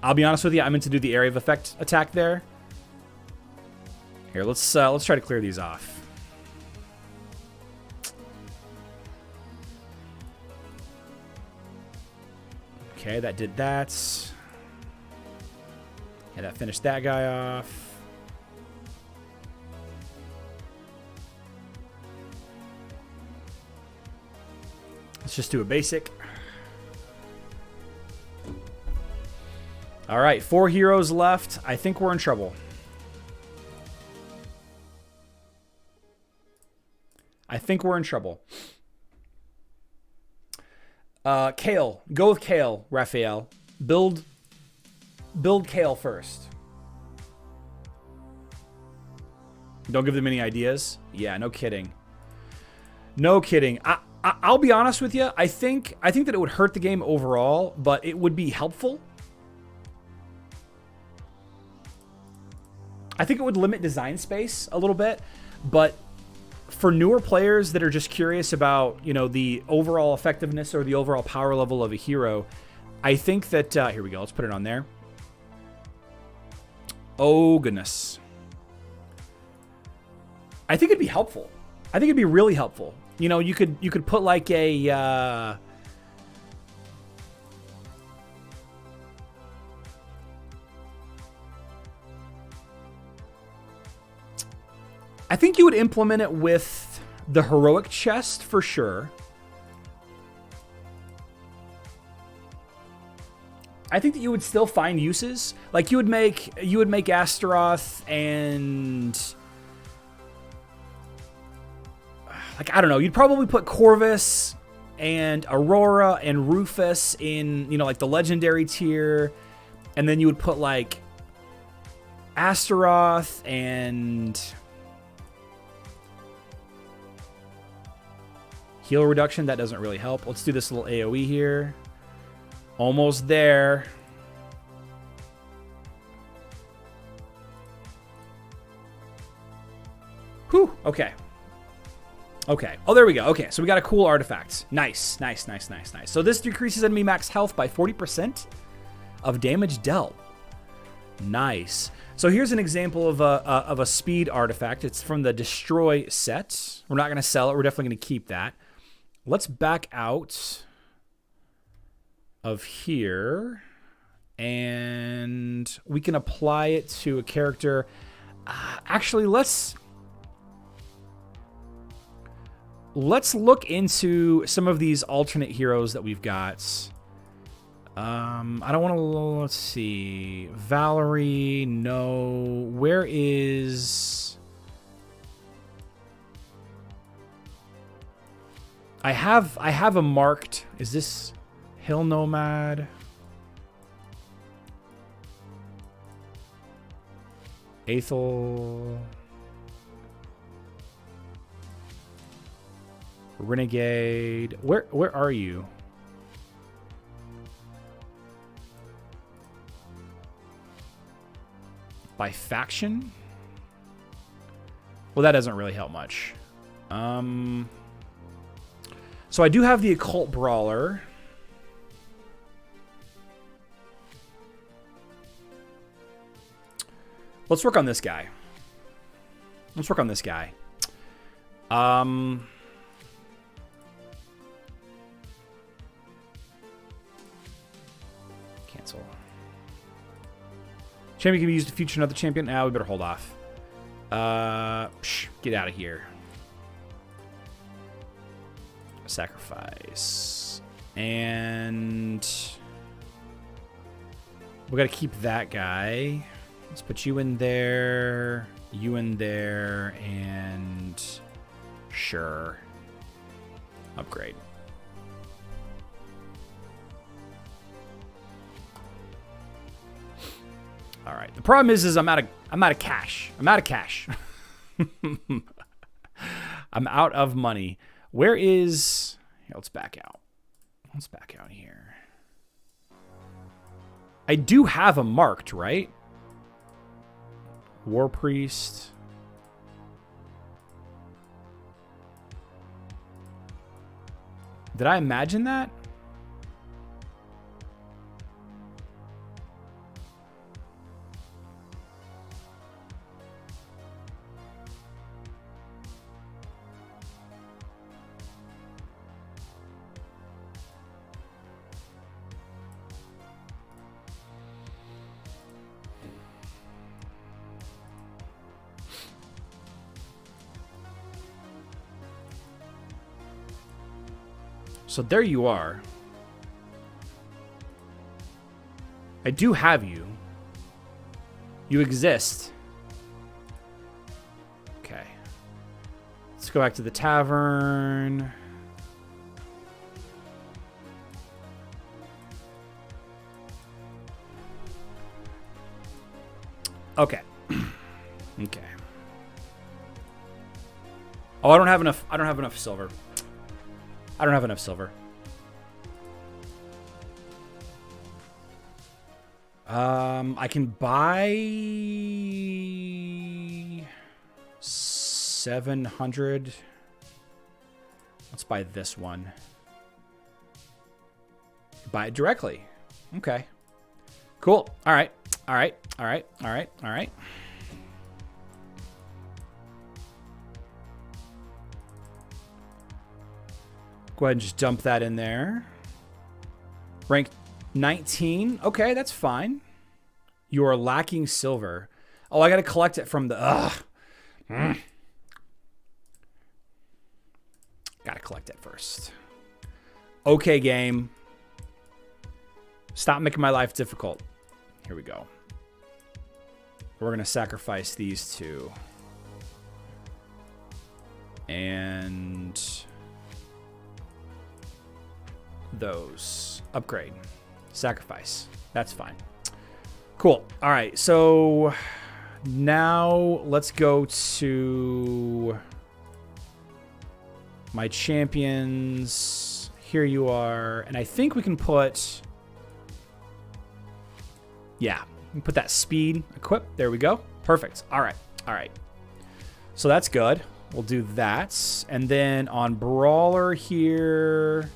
Speaker 1: I'll be honest with you. I meant to do the area of effect attack there. Here, let's try to clear these off. Okay, that did that. Yeah, that finished that guy off. Let's just do a basic. All right, 4 heroes left. I think we're in trouble. Kale. Go with Kale, Raphael. Build Kale first. Don't give them any ideas. Yeah, no kidding. No kidding. I'll be honest with you. I think that it would hurt the game overall, but it would be helpful. I think it would limit design space a little bit, but for newer players that are just curious about, you know, the overall effectiveness or the overall power level of a hero, I think that, here we go. Let's put it on there. Oh, goodness. I think it'd be helpful. I think it'd be really helpful. You know, you could put like a, I think you would implement it with the heroic chest for sure. I think that you would still find uses. Like you would make Astaroth and like I don't know, you'd probably put Corvus and Aurora and Rufus in, you know, like the legendary tier, and then you would put like Astaroth and heal reduction. That doesn't really help. Let's do this little AoE here. Almost there. Whew. Okay. Okay. Oh, there we go. Okay, so we got a cool artifact. Nice, nice, nice, nice, nice. So this decreases enemy max health by 40% of damage dealt. Nice. So here's an example of a speed artifact. It's from the Destroy set. We're not going to sell it. We're definitely going to keep that. Let's back out of here, and we can apply it to a character. Actually, let's look into some of these alternate heroes that we've got. I don't want to, let's see. Valerie, no. Where is... I have a marked... Is this Hill Nomad? Aethel... Renegade. Where are you? By faction? Well, that doesn't really help much. So I do have the Occult Brawler. Let's work on this guy. Let's work on this guy. Cancel. Champion can be used to feature another champion. Now we better hold off. Get out of here. Sacrifice. And we got to keep that guy. Let's put you in there, and sure. Upgrade. All right. The problem is I'm out of cash. I'm out of cash. I'm out of money. Where is... Here, let's back out. Let's back out here. I do have a marked, right? War Priest. Did I imagine that? So there you are. I do have you. You exist. Okay. Let's go back to the tavern. Okay. Okay. Oh, I don't have enough silver. I don't have enough silver. I can buy 700. Let's buy this one. Buy it directly. Okay. Cool. All right. All right. All right. All right. All right. Go ahead and just dump that in there. Rank 19. Okay, that's fine. You are lacking silver. Oh, I got to collect it from the... collect it first. Okay, game. Stop making my life difficult. Here we go. We're going to sacrifice these two. And those. Upgrade. Sacrifice. That's fine. Cool. All right. So now let's go to my champions. Here you are. And I think we can put... Yeah. We can put that speed equip. There we go. Perfect. All right. All right. So that's good. We'll do that. And then on Brawler here...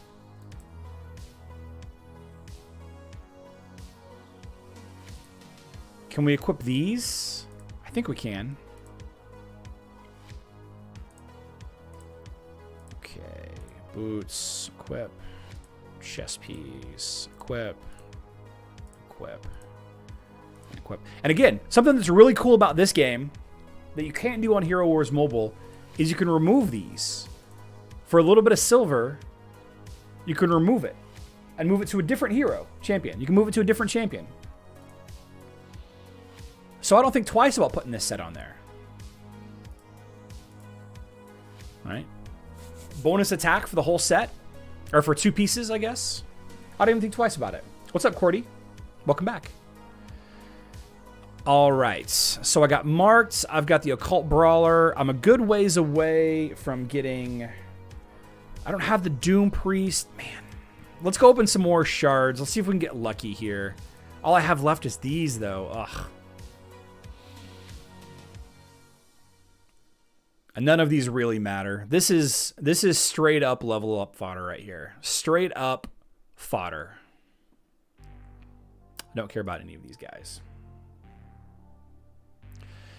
Speaker 1: Can we equip these? I think we can. Okay. Boots. Equip. Chest piece. Equip. Equip. Equip. And again, something that's really cool about this game that you can't do on Hero Wars Mobile is you can remove these. For a little bit of silver, you can remove it and move it to a different hero champion. You can move it to a different champion. So I don't think twice about putting this set on there. All right. Bonus attack for the whole set. Or for 2 pieces, I guess. I don't even think twice about it. What's up, Cordy? Welcome back. All right. So I got marked. I've got the Occult Brawler. I'm a good ways away from getting... I don't have the Doom Priest. Man. Let's go open some more shards. Let's see if we can get lucky here. All I have left is these, though. Ugh. And none of these really matter. This is straight up level up fodder right here. Straight up fodder. I don't care about any of these guys.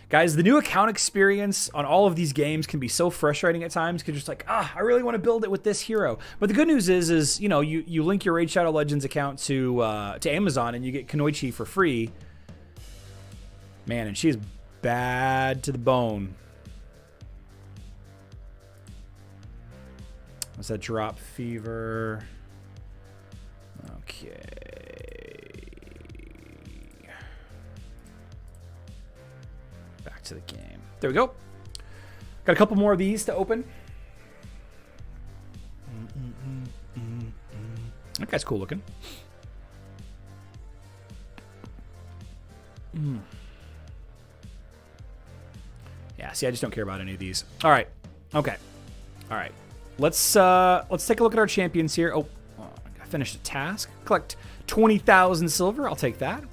Speaker 1: Guys, the new account experience on all of these games can be so frustrating at times because you're just like, I really want to build it with this hero. But the good news is you know, you link your Raid Shadow Legends account to Amazon and you get Kunoichi for free. Man, and she's bad to the bone. What's that? Drop Fever. Okay. Back to the game. There we go. Got a couple more of these to open. That guy's cool looking. Yeah, see, I just don't care about any of these. All right. Okay. All right. Let's take a look at our champions here. Oh, I finished a task. Collect 20,000 silver. I'll take that.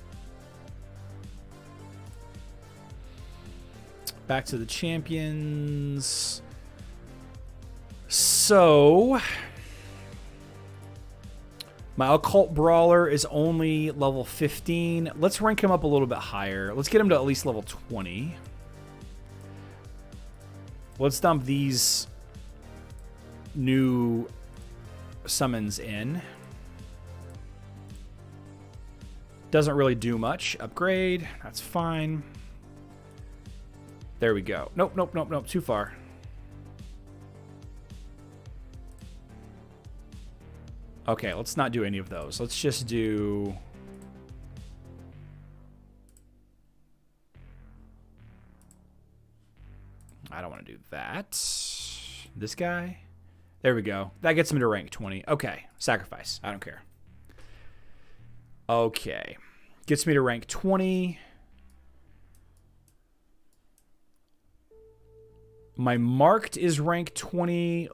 Speaker 1: Back to the champions. So, my Occult Brawler is only level 15. Let's rank him up a little bit higher. Let's get him to at least level 20. Let's dump these new summons in. Doesn't really do much. Upgrade. That's fine. There we go. Nope, nope, nope, nope. Too far. Okay, let's not do any of those. Let's just do... I don't want to do that. This guy. There we go. That gets him to rank 20. Okay. Sacrifice. I don't care. Okay. Gets me to rank 20. My marked is rank 20.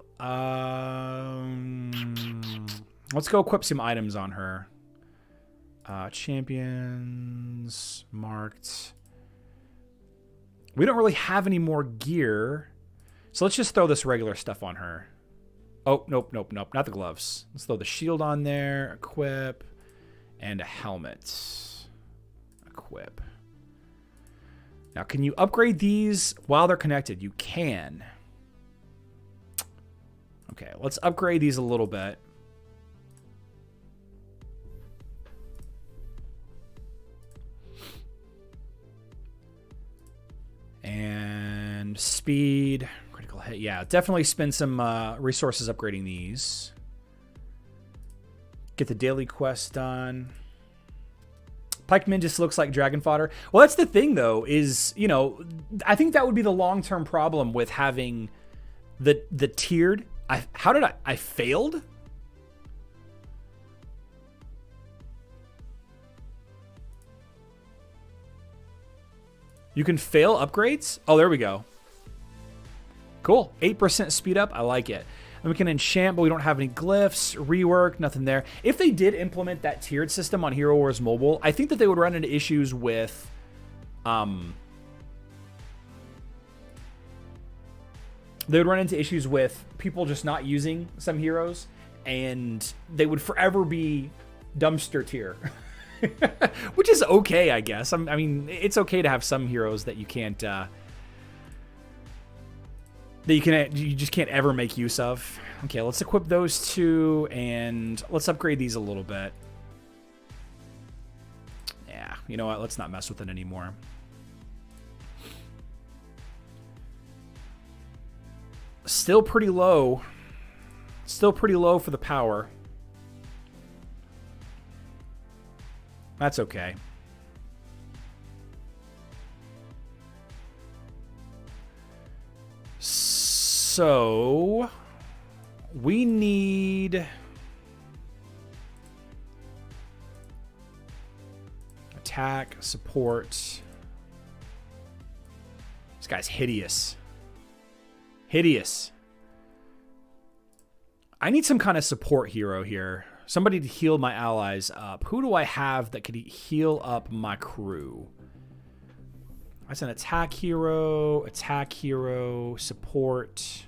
Speaker 1: Let's go equip some items on her. Champions. Marked. We don't really have any more gear. So let's just throw this regular stuff on her. Oh, nope, nope, nope. Not the gloves. Let's throw the shield on there. Equip. And a helmet. Equip. Now, can you upgrade these while they're connected? You can. Okay, let's upgrade these a little bit. And speed, critical critical hit. Yeah, definitely spend some resources upgrading these. Get the daily quest done. Pikeman just looks like dragon fodder. Well, that's the thing, though, is, you know, I think that would be the long-term problem with having the tiered. I failed? You can fail upgrades? Oh, there we go. Cool. 8% speed up. I like it. And we can enchant, but we don't have any glyphs, rework, nothing there. If they did implement that tiered system on Hero Wars Mobile, I think that they would run into issues with people just not using some heroes, and they would forever be dumpster tier. Which is okay, I guess. I mean, it's okay to have some heroes that you can't you just can't ever make use of. Okay, let's equip those two, and let's upgrade these a little bit. Yeah, you know what? Let's not mess with it anymore. Still pretty low. Still pretty low for the power. That's okay. So we need attack, support. This guy's hideous. Hideous. I need some kind of support hero here. Somebody to heal my allies up. Who do I have that could heal up my crew? That's an attack hero, support.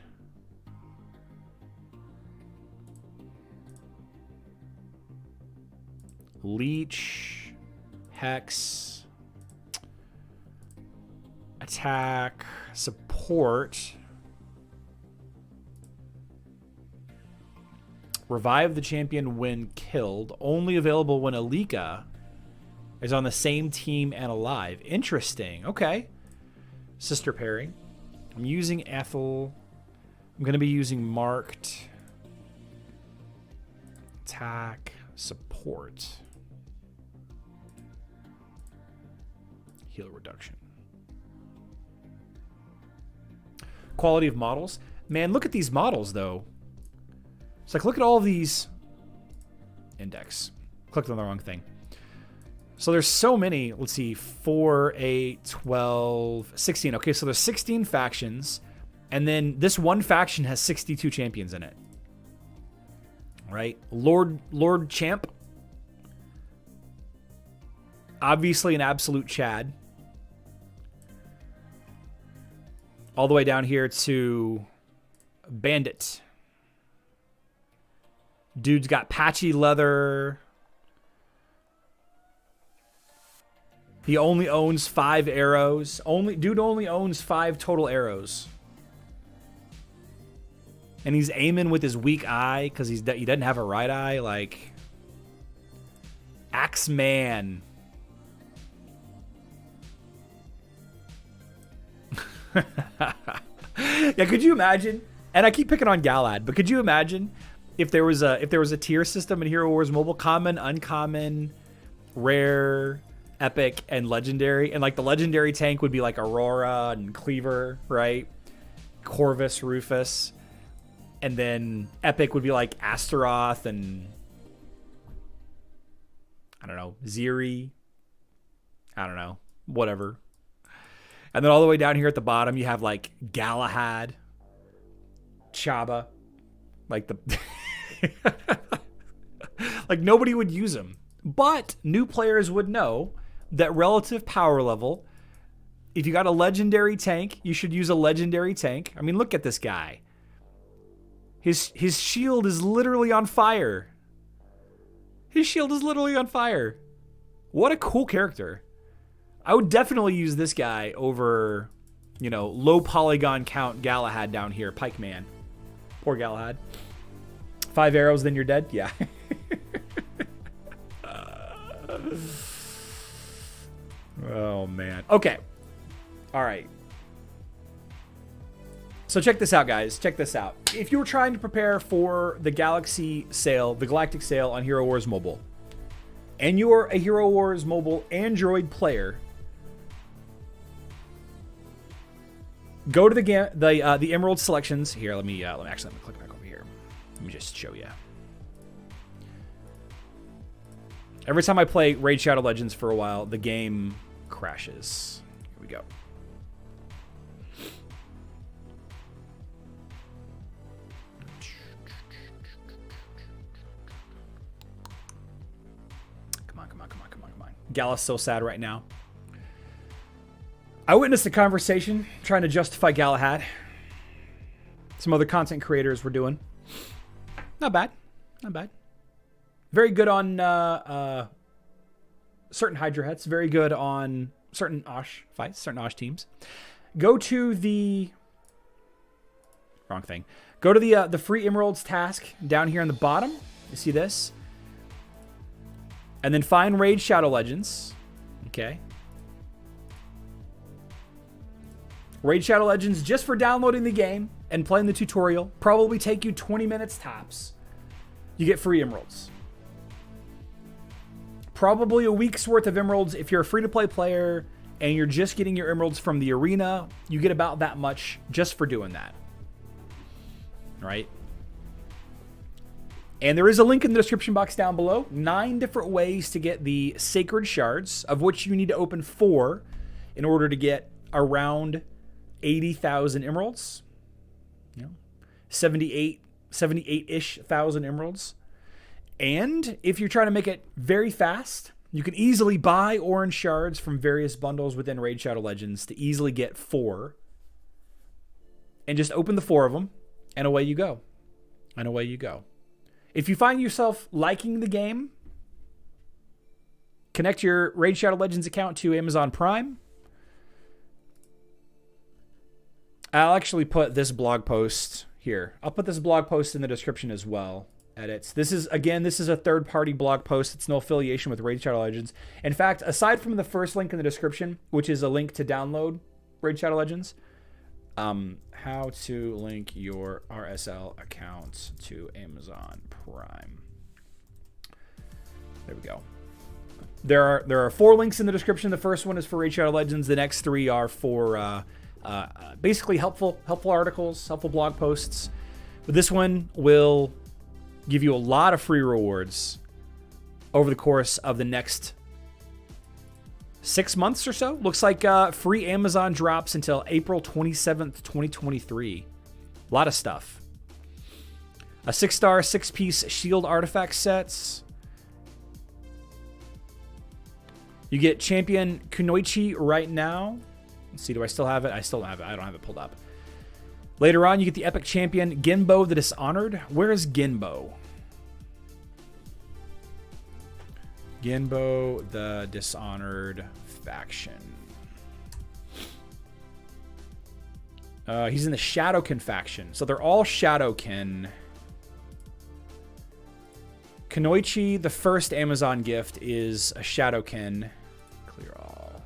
Speaker 1: Leech, Hex, attack, support. Revive the champion when killed. Only available when Alika is on the same team and alive. Interesting. Okay. Sister pairing. I'm using Ethel. I'm going to be using Marked. Attack. Support. Heal reduction. Quality of models. Man, look at these models, though. It's like, look at all these. Index. Clicked on the wrong thing. So there's so many. Let's see. 4, 8, 12, 16. Okay, so there's 16 factions. And then this one faction has 62 champions in it. Right? Lord Champ. Obviously an absolute Chad. All the way down here to Bandit. Dude's got patchy leather. He only owns 5 arrows. Dude only owns 5 total arrows. And he's aiming with his weak eye because he doesn't have a right eye. Like, Axeman. Yeah, could you imagine? And I keep picking on Galad, but could you imagine if there was a tier system in Hero Wars Mobile? Common, uncommon, rare, epic, and legendary. And like the legendary tank would be like Aurora and Cleaver, right? Corvus, Rufus. And then epic would be like Astaroth and I don't know, Ziri. I don't know, whatever. And then all the way down here at the bottom, you have like Galahad, Chaba, like the like nobody would use them, but new players would know that relative power level. If you got a legendary tank, you should use a legendary tank. I mean, look at this guy. His shield is literally on fire. His shield is literally on fire. What a cool character. I would definitely use this guy over, you know, low polygon count Galahad down here. Pikeman. Poor Galahad. 5 arrows, then you're dead? Yeah. Oh, man. Okay. All right. So check this out, guys. Check this out. If you were trying to prepare for the Galaxy sale, the Galactic sale on Hero Wars Mobile, and you're a Hero Wars Mobile Android player, go to the Emerald selections here. Let me click back over here. Let me just show you. Every time I play Raid Shadow Legends for a while, the game crashes. Here we go. Come on. Gala's so sad right now. I witnessed a conversation trying to justify Galahad. Some other content creators were doing. Not bad. Very good on certain Hydra hets. Very good on certain Osh fights, certain Osh teams. Go to the... Wrong thing. Go to the free Emeralds task down here on the bottom. You see this? And then find Raid Shadow Legends. Okay. Raid Shadow Legends, just for downloading the game and playing the tutorial, probably take you 20 minutes tops. You get free Emeralds. Probably a week's worth of Emeralds. If you're a free-to-play player and you're just getting your Emeralds from the arena, you get about that much just for doing that. Right? And there is a link in the description box down below. 9 different ways to get the Sacred Shards, of which you need to open 4 in order to get around 80,000 Emeralds. You know, 78-ish thousand Emeralds. And if you're trying to make it very fast, you can easily buy orange shards from various bundles within Raid Shadow Legends to easily get 4. And just open the 4 of them, and away you go. If you find yourself liking the game, connect your Raid Shadow Legends account to Amazon Prime. I'll actually put this blog post here. I'll put this blog post in the description as well. Edits. This is a third-party blog post. It's no affiliation with Raid Shadow Legends. In fact, aside from the first link in the description, which is a link to download Raid Shadow Legends, how to link your RSL account to Amazon Prime. There we go. There are 4 links in the description. The first one is for Raid Shadow Legends. The next 3 are for basically helpful articles, helpful blog posts. But this one will give you a lot of free rewards over the course of the next 6 months or so. Looks like free Amazon drops until April 27th, 2023. A lot of stuff. A 6-star, 6-piece shield artifact sets. You get Champion Kunoichi right now. Let's see, do I still have it? I still don't have it. I don't have it pulled up. Later on, you get the Epic Champion Genbo the Dishonored. Where is Genbo? Genbo the Dishonored faction. He's in the Shadowkin faction. So they're all Shadowkin. Kunoichi, the first Amazon gift, is a Shadowkin. Clear all.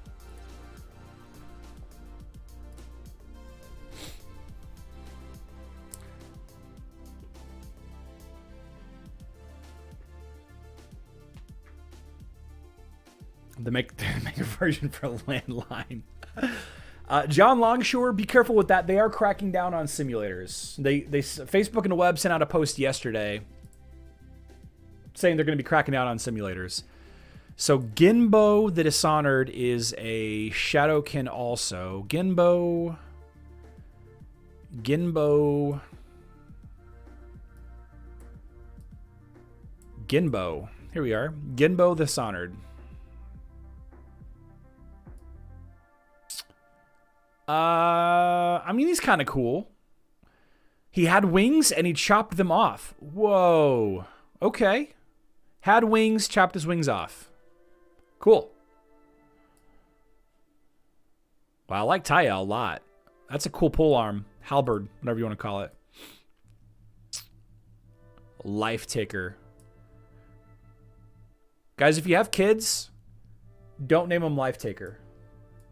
Speaker 1: They make a version for landline. John Longshore, be careful with that. They are cracking down on simulators. Facebook and the web sent out a post yesterday saying they're going to be cracking down on simulators. So Genbo the Dishonored is a Shadowkin also. Genbo. Here we are. Genbo the Dishonored. I mean, he's kind of cool. He had wings and he chopped them off. Whoa. Okay. Had wings, chopped his wings off. Cool. Well, I like Taya a lot. That's a cool pole arm. Halberd, whatever you want to call it. Life Taker. Guys, if you have kids, don't name them Life Taker.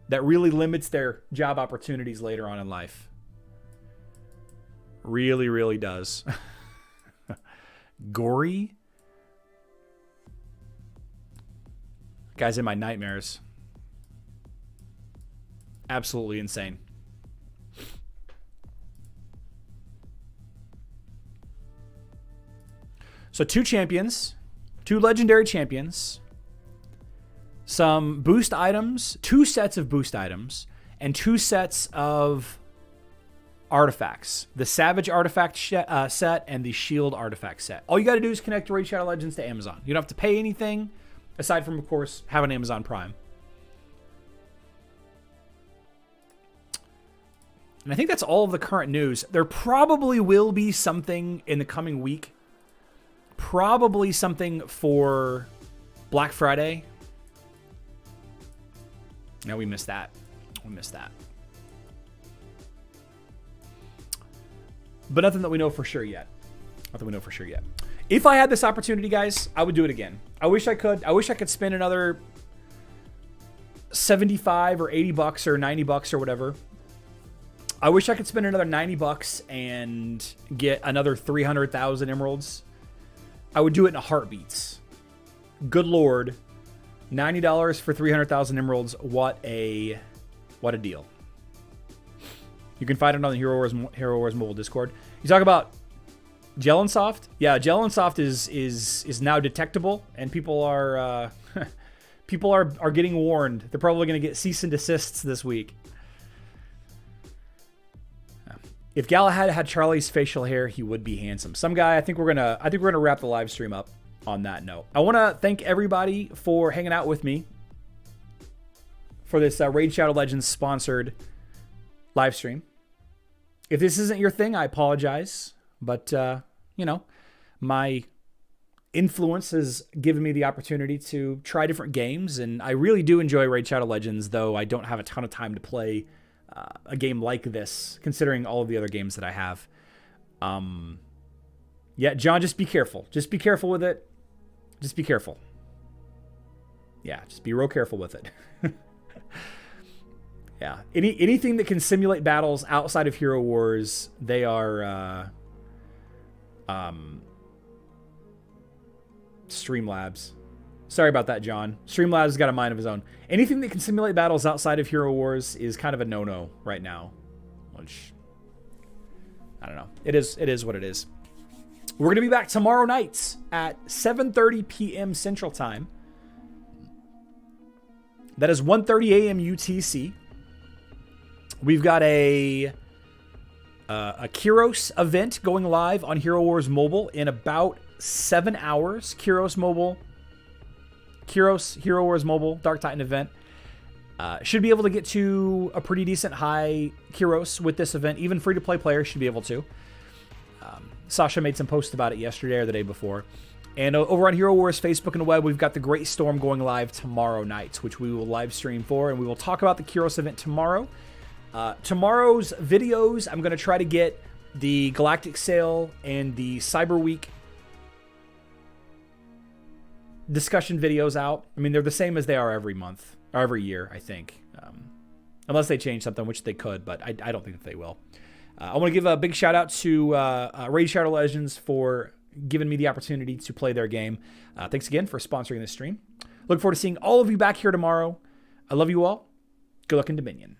Speaker 1: That really limits their job opportunities later on in life. Really, really does. Gory? Guy's in my nightmares. Absolutely insane. So 2 champions, 2 legendary champions, some boost items, 2 sets of boost items, and 2 sets of artifacts. The Savage artifact set and the Shield artifact set. All you got to do is connect Raid Shadow Legends to Amazon. You don't have to pay anything, aside from, of course, having Amazon Prime. And I think that's all of the current news. There probably will be something in the coming week. Probably something for Black Friday. No, we missed that. We missed that. But nothing that we know for sure yet. Nothing we know for sure yet. If I had this opportunity, guys, I would do it again. I wish I could. I wish I could spend another 75 or 80 bucks or 90 bucks or whatever. I wish I could spend another 90 bucks and get another 300,000 emeralds. I would do it in a heartbeat. Good Lord. $90 for 300,000 emeralds. What a deal. You can find it on the Hero Wars Mobile Discord. You talk about Gel and Soft? Yeah, Gel and Soft is now detectable, and people are getting warned. They're probably going to get cease and desists this week. If Galahad had Charlie's facial hair, he would be handsome. Some guy. I think we're gonna wrap the live stream up on that note. I want to thank everybody for hanging out with me for this Raid Shadow Legends sponsored live stream. If this isn't your thing, I apologize, but you know, my influence has given me the opportunity to try different games, and I really do enjoy Raid Shadow Legends, though I don't have a ton of time to play a game like this, considering all of the other games that I have. Yeah, John, just be careful. Just be careful with it. Just be careful. Yeah, just be real careful with it. Yeah, anything that can simulate battles outside of Hero Wars, they are Streamlabs. Sorry about that, John. Streamlabs has got a mind of his own. Anything that can simulate battles outside of Hero Wars is kind of a no-no right now. Which, I don't know. It is what it is. We're going to be back tomorrow night at 7:30 p.m. Central Time. That is 1:30 a.m. UTC. We've got a Kyros event going live on Hero Wars Mobile in about 7 hours. Kyros Hero Wars Mobile Dark Titan event. Should be able to get to a pretty decent high Kyros with this event. Even free-to-play players should be able to. Sasha made some posts about it yesterday or the day before. And over on Hero Wars Facebook and the web, we've got the Great Storm going live tomorrow night, which we will live stream for. And we will talk about the Kyros event tomorrow. Tomorrow's videos, I'm going to try to get the Galactic Sale and the Cyber Week discussion videos out. I mean, they're the same as they are every month, or every year, I think. Unless they change something, which they could, but I don't think that they will. I want to give a big shout out to Raid Shadow Legends for giving me the opportunity to play their game. Thanks again for sponsoring this stream. Look forward to seeing all of you back here tomorrow. I love you all. Good luck in Dominion.